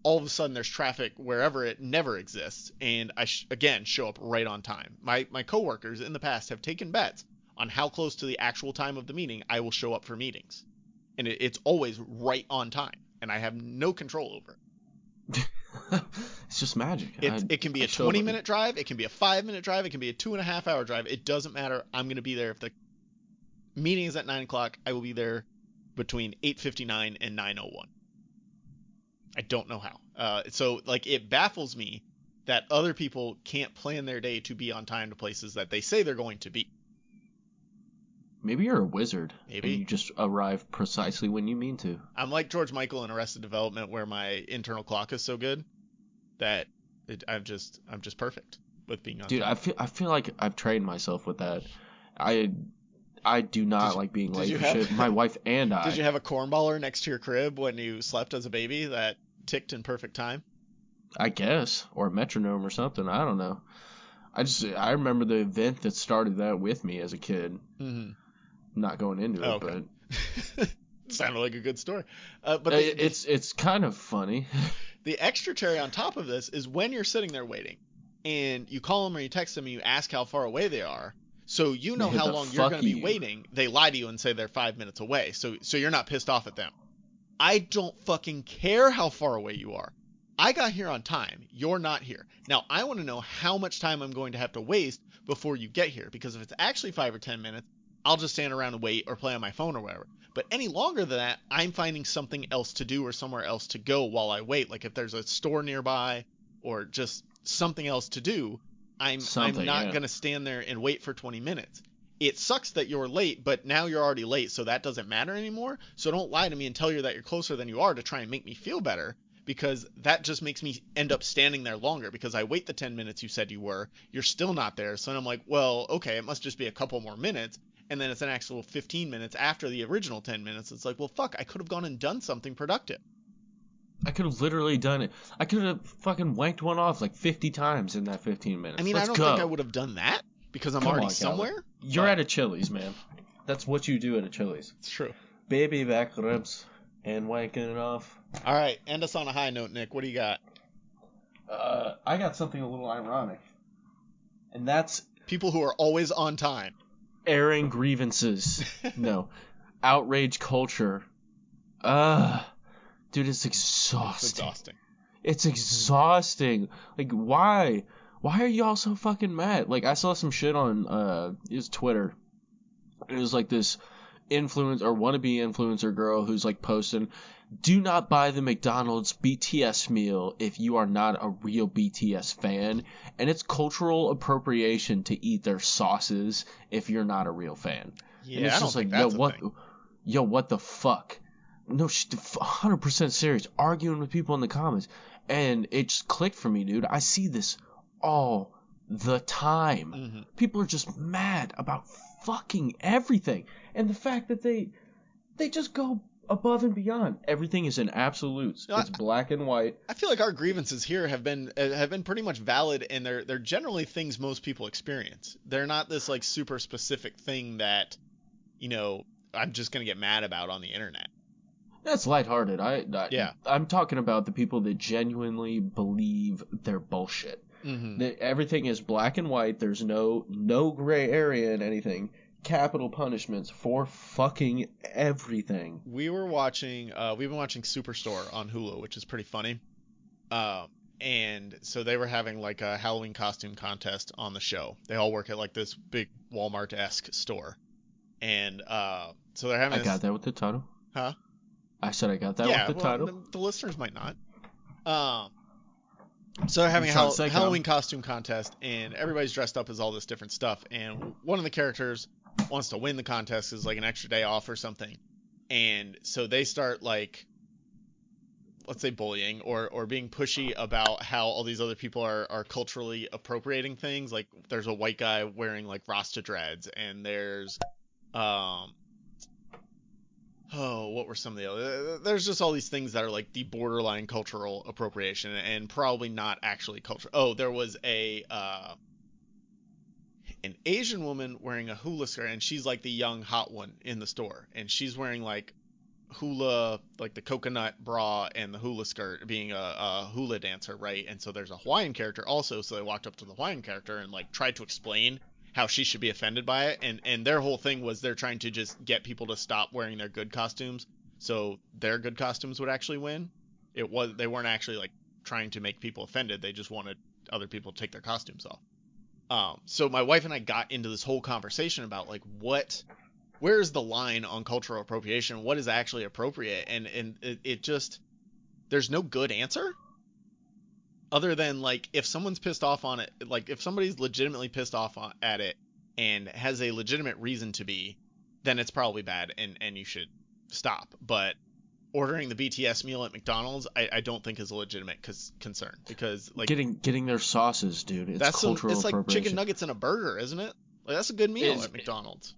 all of a sudden there's traffic wherever it never exists, and I again show up right on time. My coworkers in the past have taken bets on how close to the actual time of the meeting I will show up for meetings. And it's always right on time, and I have no control over it. It's just magic. It can be a 20-minute drive, it can be a 5-minute drive, it can be a 2.5-hour drive. It doesn't matter. I'm going to be there. If the meeting is at 9 o'clock, I will be there between 8:59 and 9:01. I don't know how. So like it baffles me that other people can't plan their day to be on time to places that they say they're going to be. Maybe you're a wizard. Maybe. And you just arrive precisely when you mean to. I'm like George Michael in Arrested Development, where my internal clock is so good that I'm just perfect with being on Dude, time. I feel like I've trained myself with that. I do not like being late for shit. My wife and I. Did you have a cornballer next to your crib when you slept as a baby that ticked in perfect time? I guess, or a metronome or something. I don't know. I remember the event that started that with me as a kid. Mm-hmm. Not going into it, okay. but sounded like a good story. But it's kind of funny. The extra cherry on top of this is when you're sitting there waiting, and you call them or you text them and you ask how far away they are, so you know how long you're going to be waiting. They lie to you and say they're 5 minutes away, so you're not pissed off at them. I don't fucking care how far away you are. I got here on time. You're not here. Now, I want to know how much time I'm going to have to waste before you get here, because if it's actually 5 or 10 minutes, I'll just stand around and wait or play on my phone or whatever. But any longer than that, I'm finding something else to do or somewhere else to go while I wait. Like if there's a store nearby or just something else to do, I'm not going to stand there and wait for 20 minutes. It sucks that you're late, but now you're already late, so that doesn't matter anymore. So don't lie to me and tell you that you're closer than you are to try and make me feel better, because that just makes me end up standing there longer, because I wait the 10 minutes you said you were. You're still not there. So then I'm like, well, okay, it must just be a couple more minutes. And then it's an actual 15 minutes after the original 10 minutes. It's like, well, fuck, I could have gone and done something productive. I could have literally done it. I could have fucking wanked one off like 50 times in that 15 minutes. I mean, I don't think I would have done that because I'm already somewhere. You're at a Chili's, man. That's what you do at a Chili's. It's true. Baby back ribs and wanking it off. All right, end us on a high note, Nick. What do you got? I got something a little ironic. And that's people who are always on time. Airing grievances. No. Outrage culture. Dude, it's exhausting. It's exhausting. It's exhausting. Like, why? Why are y'all so fucking mad? Like, I saw some shit on it was Twitter. It was like this wannabe influencer girl who's like posting, do not buy the McDonald's BTS meal if you are not a real BTS fan, and it's cultural appropriation to eat their sauces if you're not a real fan. Yeah, and it's I don't just think like, that's a thing. Yo, what the fuck? No, 100% serious, arguing with people in the comments, and it just clicked for me, dude. I see this all the time. Mm-hmm. People are just mad about fucking everything, and the fact that they just go above and beyond. Everything is in absolutes. It's black and white. I feel like our grievances here have been pretty much valid, and they're generally things most people experience. They're not this like super specific thing that, you know, I'm just gonna get mad about on the internet. That's lighthearted. Yeah. I'm talking about the people that genuinely believe they're bullshit. Mm-hmm. Everything is black and white. There's no gray area in anything. Capital punishments for fucking everything. We've been watching Superstore on Hulu, which is pretty funny. And so they were having like a Halloween costume contest on the show. They all work at like this big Walmart-esque store. And so they're having I got that with the title. Huh? I said I got that with the title. The listeners might not. So they're having a Halloween costume contest, and everybody's dressed up as all this different stuff. And one of the characters wants to win the contest, is like an extra day off or something. And so they start like, let's say, bullying or being pushy about how all these other people are culturally appropriating things. Like there's a white guy wearing like Rasta dreads, and there's what were some of the other? There's just all these things that are like the borderline cultural appropriation and probably not actually culture. Oh, there was an Asian woman wearing a hula skirt, and she's like the young hot one in the store, and she's wearing like hula, like the coconut bra and the hula skirt, being a hula dancer, right? And so there's a Hawaiian character also, so they walked up to the Hawaiian character and like tried to explain how she should be offended by it, and their whole thing was they're trying to just get people to stop wearing their good costumes, so their good costumes would actually win. They weren't actually like trying to make people offended, they just wanted other people to take their costumes off. So my wife and I got into this whole conversation about like where's the line on cultural appropriation, what is actually appropriate, and it just, there's no good answer. Other than, like, if someone's pissed off on it, like, if somebody's legitimately pissed off at it and has a legitimate reason to be, then it's probably bad and you should stop. But ordering the BTS meal at McDonald's, I don't think is a legitimate concern. Because, like... Getting their sauces, dude. It's cultural appropriation. It's like chicken nuggets in a burger, isn't it? Like, that's a good meal at McDonald's.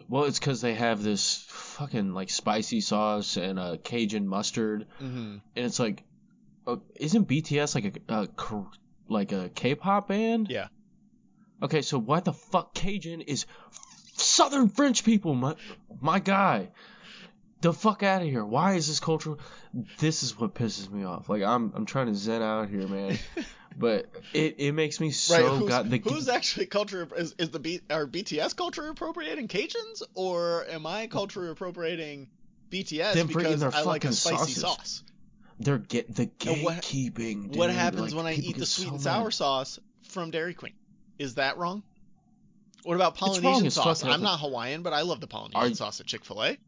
Well, it's because they have this fucking, like, spicy sauce and a Cajun mustard. Mm-hmm. And it's like... isn't BTS like a K-pop band? Yeah. Okay, so why the fuck Cajun is Southern French people, my guy? The fuck out of here. Why is this cultural? This is what pisses me off. Like, I'm trying to zen out here, man. But it makes me so... Right, who's actually culture... Is are BTS culture appropriating Cajuns? Or am I culture appropriating BTS because I like a spicy sauce? They're the gatekeeping. What happens when I eat the sweet and sour sauce from Dairy Queen? Is that wrong? What about Polynesian sauce? I'm not Hawaiian, but I love the Polynesian sauce at Chick-fil-A.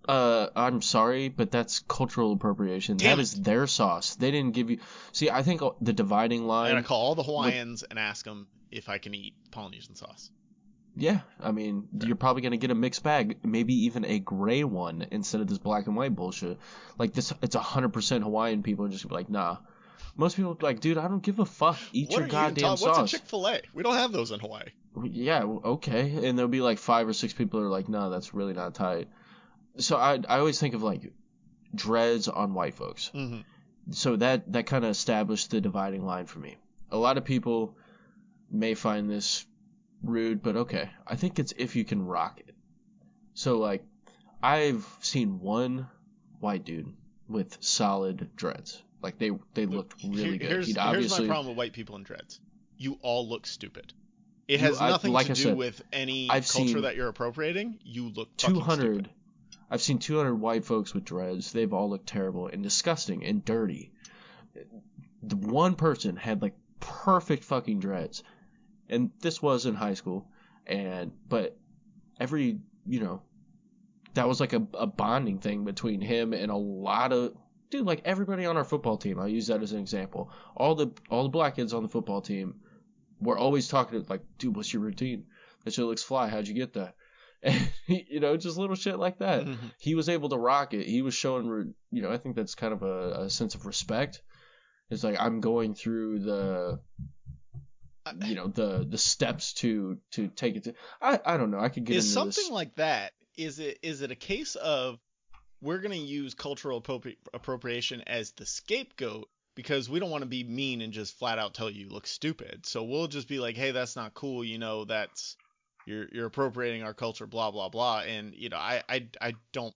I'm sorry, but that's cultural appropriation. That is their sauce. They didn't give you... See, I think the dividing line... I'm going to call all the Hawaiians and ask them if I can eat Polynesian sauce. Yeah, I mean, you're probably going to get a mixed bag, maybe even a gray one instead of this black and white bullshit. Like, this, it's 100% Hawaiian people are just like, nah. Most people are like, dude, I don't give a fuck. Eat your goddamn sauce. What's a Chick-fil-A? We don't have those in Hawaii. Yeah, okay. And there'll be like 5 or 6 people who are like, no, that's really not tight. So I always think of like dreads on white folks. Mm-hmm. So that kind of established the dividing line for me. A lot of people may find this rude, but okay. I think it's if you can rock it. So like, I've seen one white dude with solid dreads. Like they looked really good. Here's my problem with white people in dreads. You all look stupid. It has nothing to do with any culture that you're appropriating. You look fucking stupid. I've seen 200 white folks with dreads. They've all looked terrible and disgusting and dirty. The one person had like perfect fucking dreads. And this was in high school, but every, that was like a bonding thing between him and a lot of, dude, like everybody on our football team. I'll use that as an example. All the black kids on the football team were always talking to, like, dude, what's your routine? That shit looks fly. How'd you get that? And, just little shit like that. Mm-hmm. He was able to rock it. He was showing, I think that's kind of a sense of respect. It's like, I'm going through the steps to take it to. I don't know. I could get into something this. like that. Is it a case of we're going to use cultural appropriation as the scapegoat because we don't want to be mean and just flat out tell you look stupid. So we'll just be like, hey, that's not cool. That's you're appropriating our culture, blah, blah, blah. And, I don't.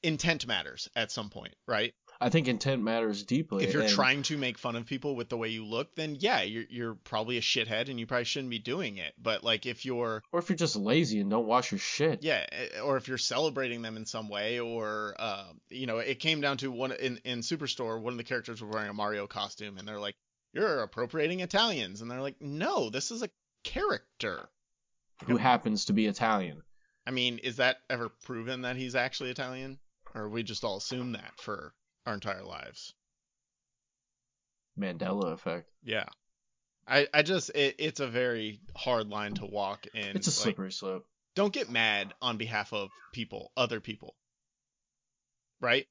Intent matters at some point, right? I think intent matters deeply. If you're trying to make fun of people with the way you look, then yeah, you're probably a shithead and you probably shouldn't be doing it. But like if you're just lazy and don't wash your shit. Yeah, or if you're celebrating them in some way, or it came down to one in Superstore, one of the characters was wearing a Mario costume and they're like, you're appropriating Italians, and they're like, no, this is a character who happens to be Italian. I mean, is that ever proven that he's actually Italian, or we just all assume that for our entire lives? Mandela effect. Yeah. I just it's a very hard line to walk, and it's a slippery slope. Don't get mad on behalf of other people. Right?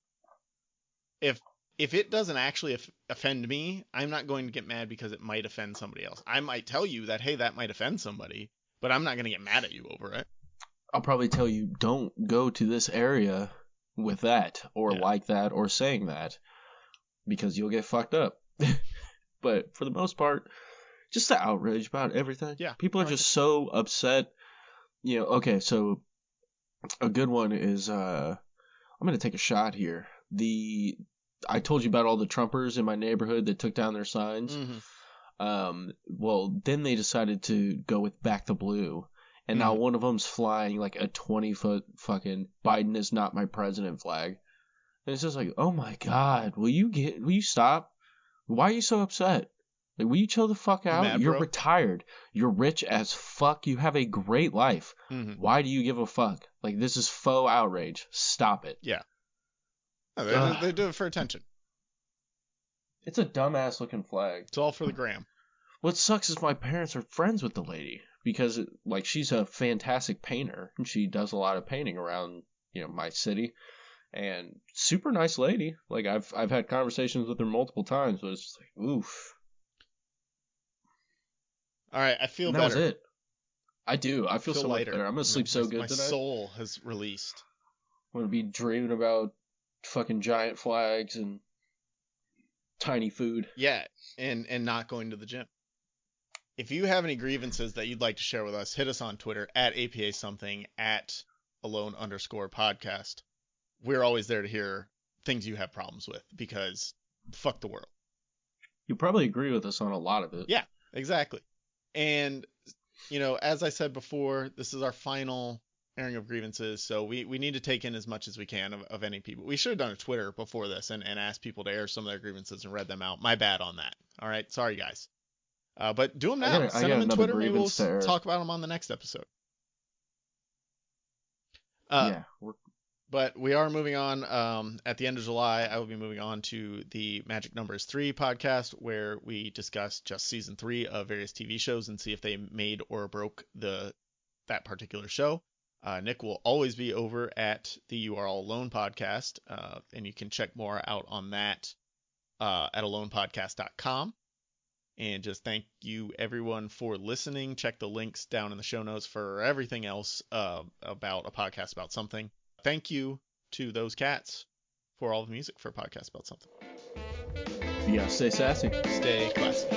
If it doesn't actually offend me, I'm not going to get mad because it might offend somebody else. I might tell you that, hey, that might offend somebody, but I'm not going to get mad at you over it. I'll probably tell you, don't go to this area with that, or like that, or saying that, because you'll get fucked up. But for the most part, just the outrage about everything. Yeah. People are just so upset. Okay, so a good one is, I'm going to take a shot here. I told you about all the Trumpers in my neighborhood that took down their signs. Mm-hmm. Well, then they decided to go with Back the Blue. And now one of them's flying like a 20-foot fucking Biden is not my president flag. And it's just like, oh my God, will you stop? Why are you so upset? Like, will you chill the fuck out? Mad, You're bro? Retired. You're rich as fuck. You have a great life. Mm-hmm. Why do you give a fuck? Like, this is faux outrage. Stop it. Yeah. No, they do it for attention. It's a dumbass looking flag. It's all for the gram. What sucks is my parents are friends with the lady because she's a fantastic painter and she does a lot of painting around, my city, and super nice lady. Like I've had conversations with her multiple times, but it's just like, oof. All right, I feel better. That was it. I do. I feel so lighter. much better. I'm gonna sleep so good my tonight. My soul has released. I'm gonna be dreaming about fucking giant flags and tiny food. Yeah, and not going to the gym. If you have any grievances that you'd like to share with us, hit us on Twitter at APA something, at alone_podcast. We're always there to hear things you have problems with, because fuck the world. You'll probably agree with us on a lot of it. Yeah, exactly. And, as I said before, this is our final airing of grievances, so we need to take in as much as we can of any people. We should have done a Twitter before this and asked people to air some of their grievances and read them out. My bad on that. All right, sorry guys. But do them now. Send them in Twitter. Maybe we'll talk about them on the next episode. But we are moving on. At the end of July, I will be moving on to the Magic Numbers 3 podcast, where we discuss just season 3 of various TV shows and see if they made or broke that particular show. Nick will always be over at the You Are All Alone podcast, and you can check more out on that at alonepodcast.com. And just thank you, everyone, for listening. Check the links down in the show notes for everything else about a podcast about something. Thank you to those cats for all the music for a podcast about something. Yeah, stay sassy. Stay classy.